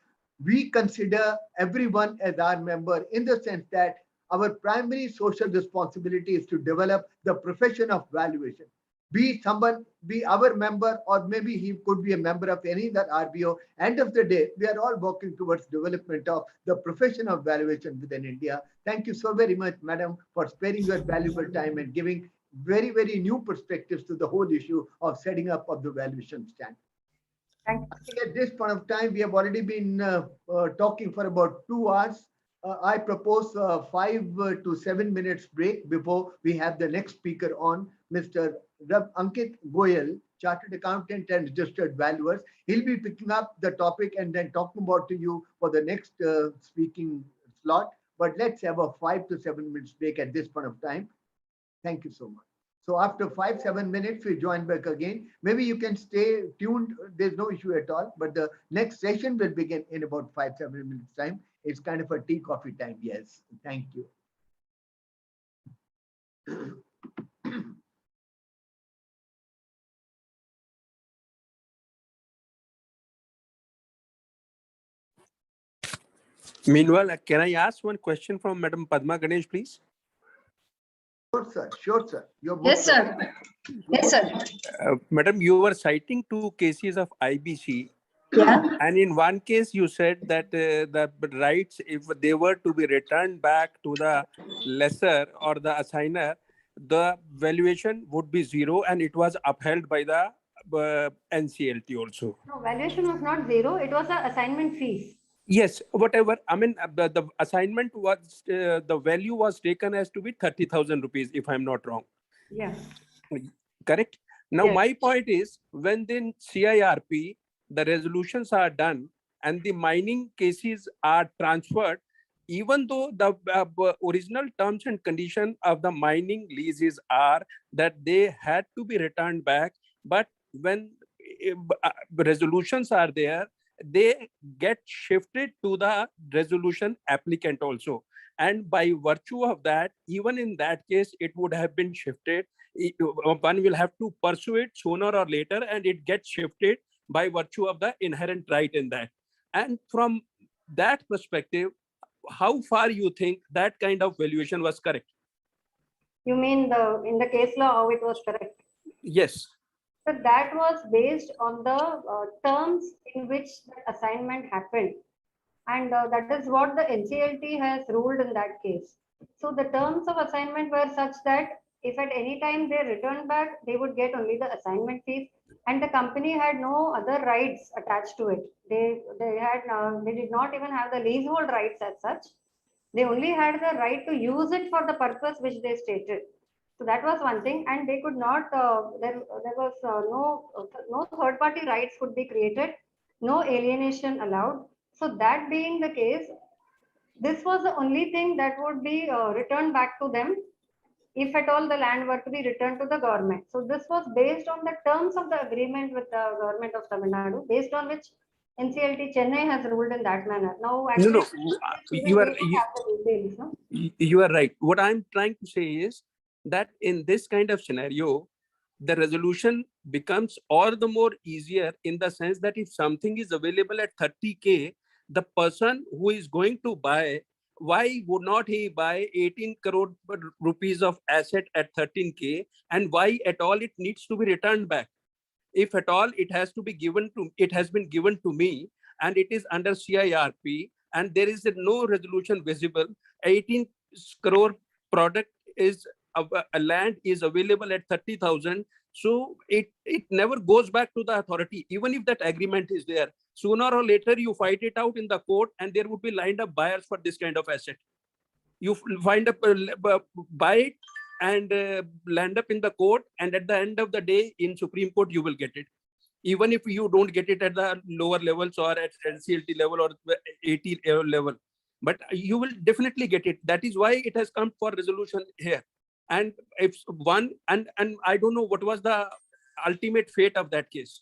S1: We consider everyone as our member in the sense that our primary social responsibility is to develop the profession of valuation. Be someone, be our member, or maybe he could be a member of any other RVO. End of the day, we are all working towards development of the profession of valuation within India. Thank you so very much, madam, for sparing your valuable time and giving very, very new perspectives to the whole issue of setting up of the valuation stand.
S7: Thank you.
S1: I think at this point of time, we have already been talking for about 2 hours. I propose a 5 to 7 minutes break before we have the next speaker on, Mr. Ankit Goyal, Chartered Accountant and Registered Valuers. He'll be picking up the topic and then talking about to you for the next speaking slot. But let's have a 5 to 7 minutes break at this point of time. Thank you so much. So after 5, 7 minutes, we join back again. Maybe you can stay tuned. There's no issue at all. But the next session will begin in about 5, 7 minutes time. It's kind of a tea, coffee time. Yes. Thank you.
S8: Meanwhile, can I ask one question from Madam Padma Ganesh, please?
S1: Sure, sir. Sure, sir. You're
S9: Yes, sir. Yes, sir.
S8: Madam, you were citing 2 cases of IBC.
S9: Yeah.
S8: And in one case, you said that the rights, if they were to be returned back to the lessor or the assigner, the valuation would be 0 and it was upheld by the NCLT also.
S7: No, valuation was not 0. It was the assignment fees.
S8: Yes, whatever. I mean, the assignment was, the value was taken as to be 30,000 rupees, if I'm not wrong.
S7: Yeah.
S8: Correct? Now,
S7: Yes.
S8: my point is, when then CIRP, the resolutions are done and the mining cases are transferred, even though the original terms and condition of the mining leases are that they had to be returned back, but when resolutions are there, they get shifted to the resolution applicant also. And by virtue of that, even in that case, it would have been shifted. One will have to pursue it sooner or later, and it gets shifted by virtue of the inherent right in that. And from that perspective, how far you think that kind of valuation was correct?
S7: You mean in the case law, how it was correct?
S8: Yes.
S7: So that was based on the terms in which the assignment happened. And that is what the NCLT has ruled in that case. So the terms of assignment were such that if at any time they returned back, they would get only the assignment fees, and the company had no other rights attached to it. They did not even have the leasehold rights as such. They only had the right to use it for the purpose which they stated. So that was one thing, and they could not. There was no third party rights could be created, no alienation allowed. So that being the case, this was the only thing that would be returned back to them, if at all the land were to be returned to the government. So this was based on the terms of the agreement with the government of Tamil Nadu, based on which NCLT Chennai has ruled in that manner. Now, actually,
S8: you are right. What I'm trying to say is that in this kind of scenario, the resolution becomes all the more easier in the sense that if something is available at 30K, the person who is going to buy, why would not he buy 18 crore rupees of asset at 13K, and why at all it needs to be returned back? If at all it has to be given to, it has been given to me and it is under CIRP and there is no resolution visible, 18 crore product is a land is available at 30,000. So it never goes back to the authority, even if that agreement is there. Sooner or later, you fight it out in the court and there would be lined up buyers for this kind of asset. You find a buy it and land up in the court, and at the end of the day in Supreme Court, you will get it. even if you don't get it at the lower levels or at NCLT level or 80 level, but you will definitely get it. That is why it has come for resolution here. And if one, and I don't know what was the ultimate fate of that case.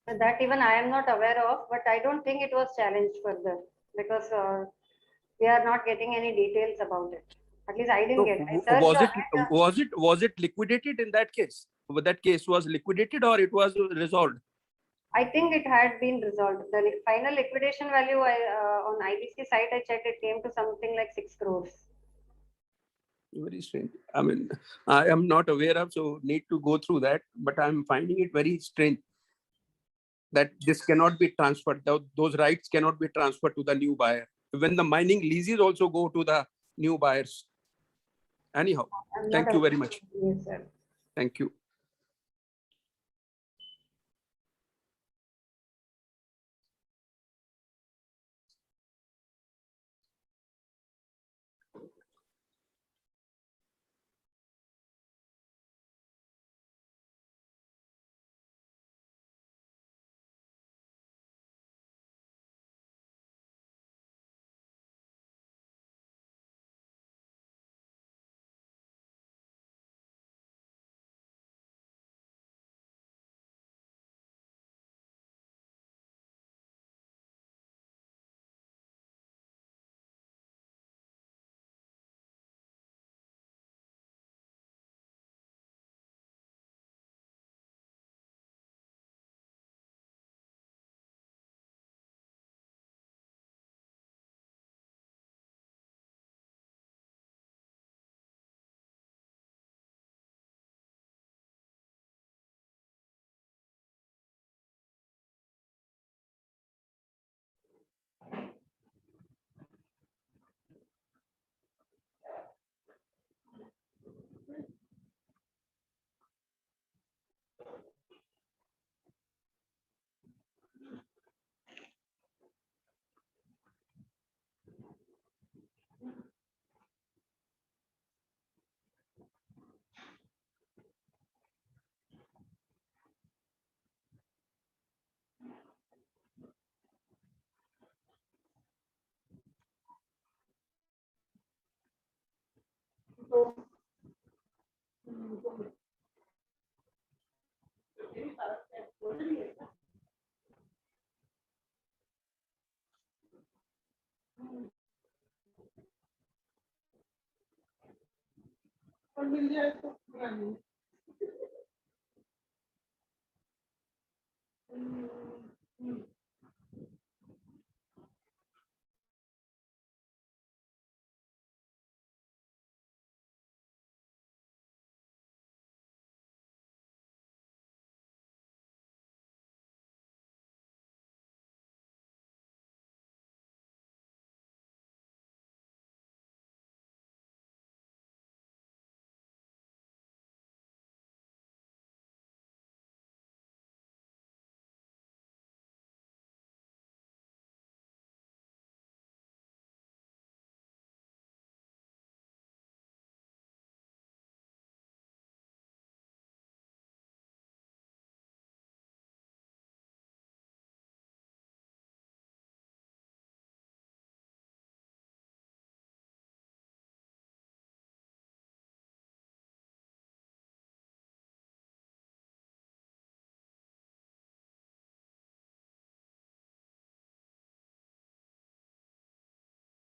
S7: That even I am not aware of, but I don't think it was challenged further because we are not getting any details about it. At least I didn't
S8: So
S7: get. I searched
S8: was it liquidated in that case? That case was liquidated or it was resolved?
S7: I think it had been resolved. The final liquidation value on IBC site I checked, it came to something like 6 crores.
S8: Very strange. I mean, I am not aware of, so need to go through that, but I'm finding it very strange that this cannot be transferred. Those rights cannot be transferred to the new buyer. When the mining leases also go to the new buyers. Anyhow, thank you very much.
S7: Yes, sir.
S8: Thank you.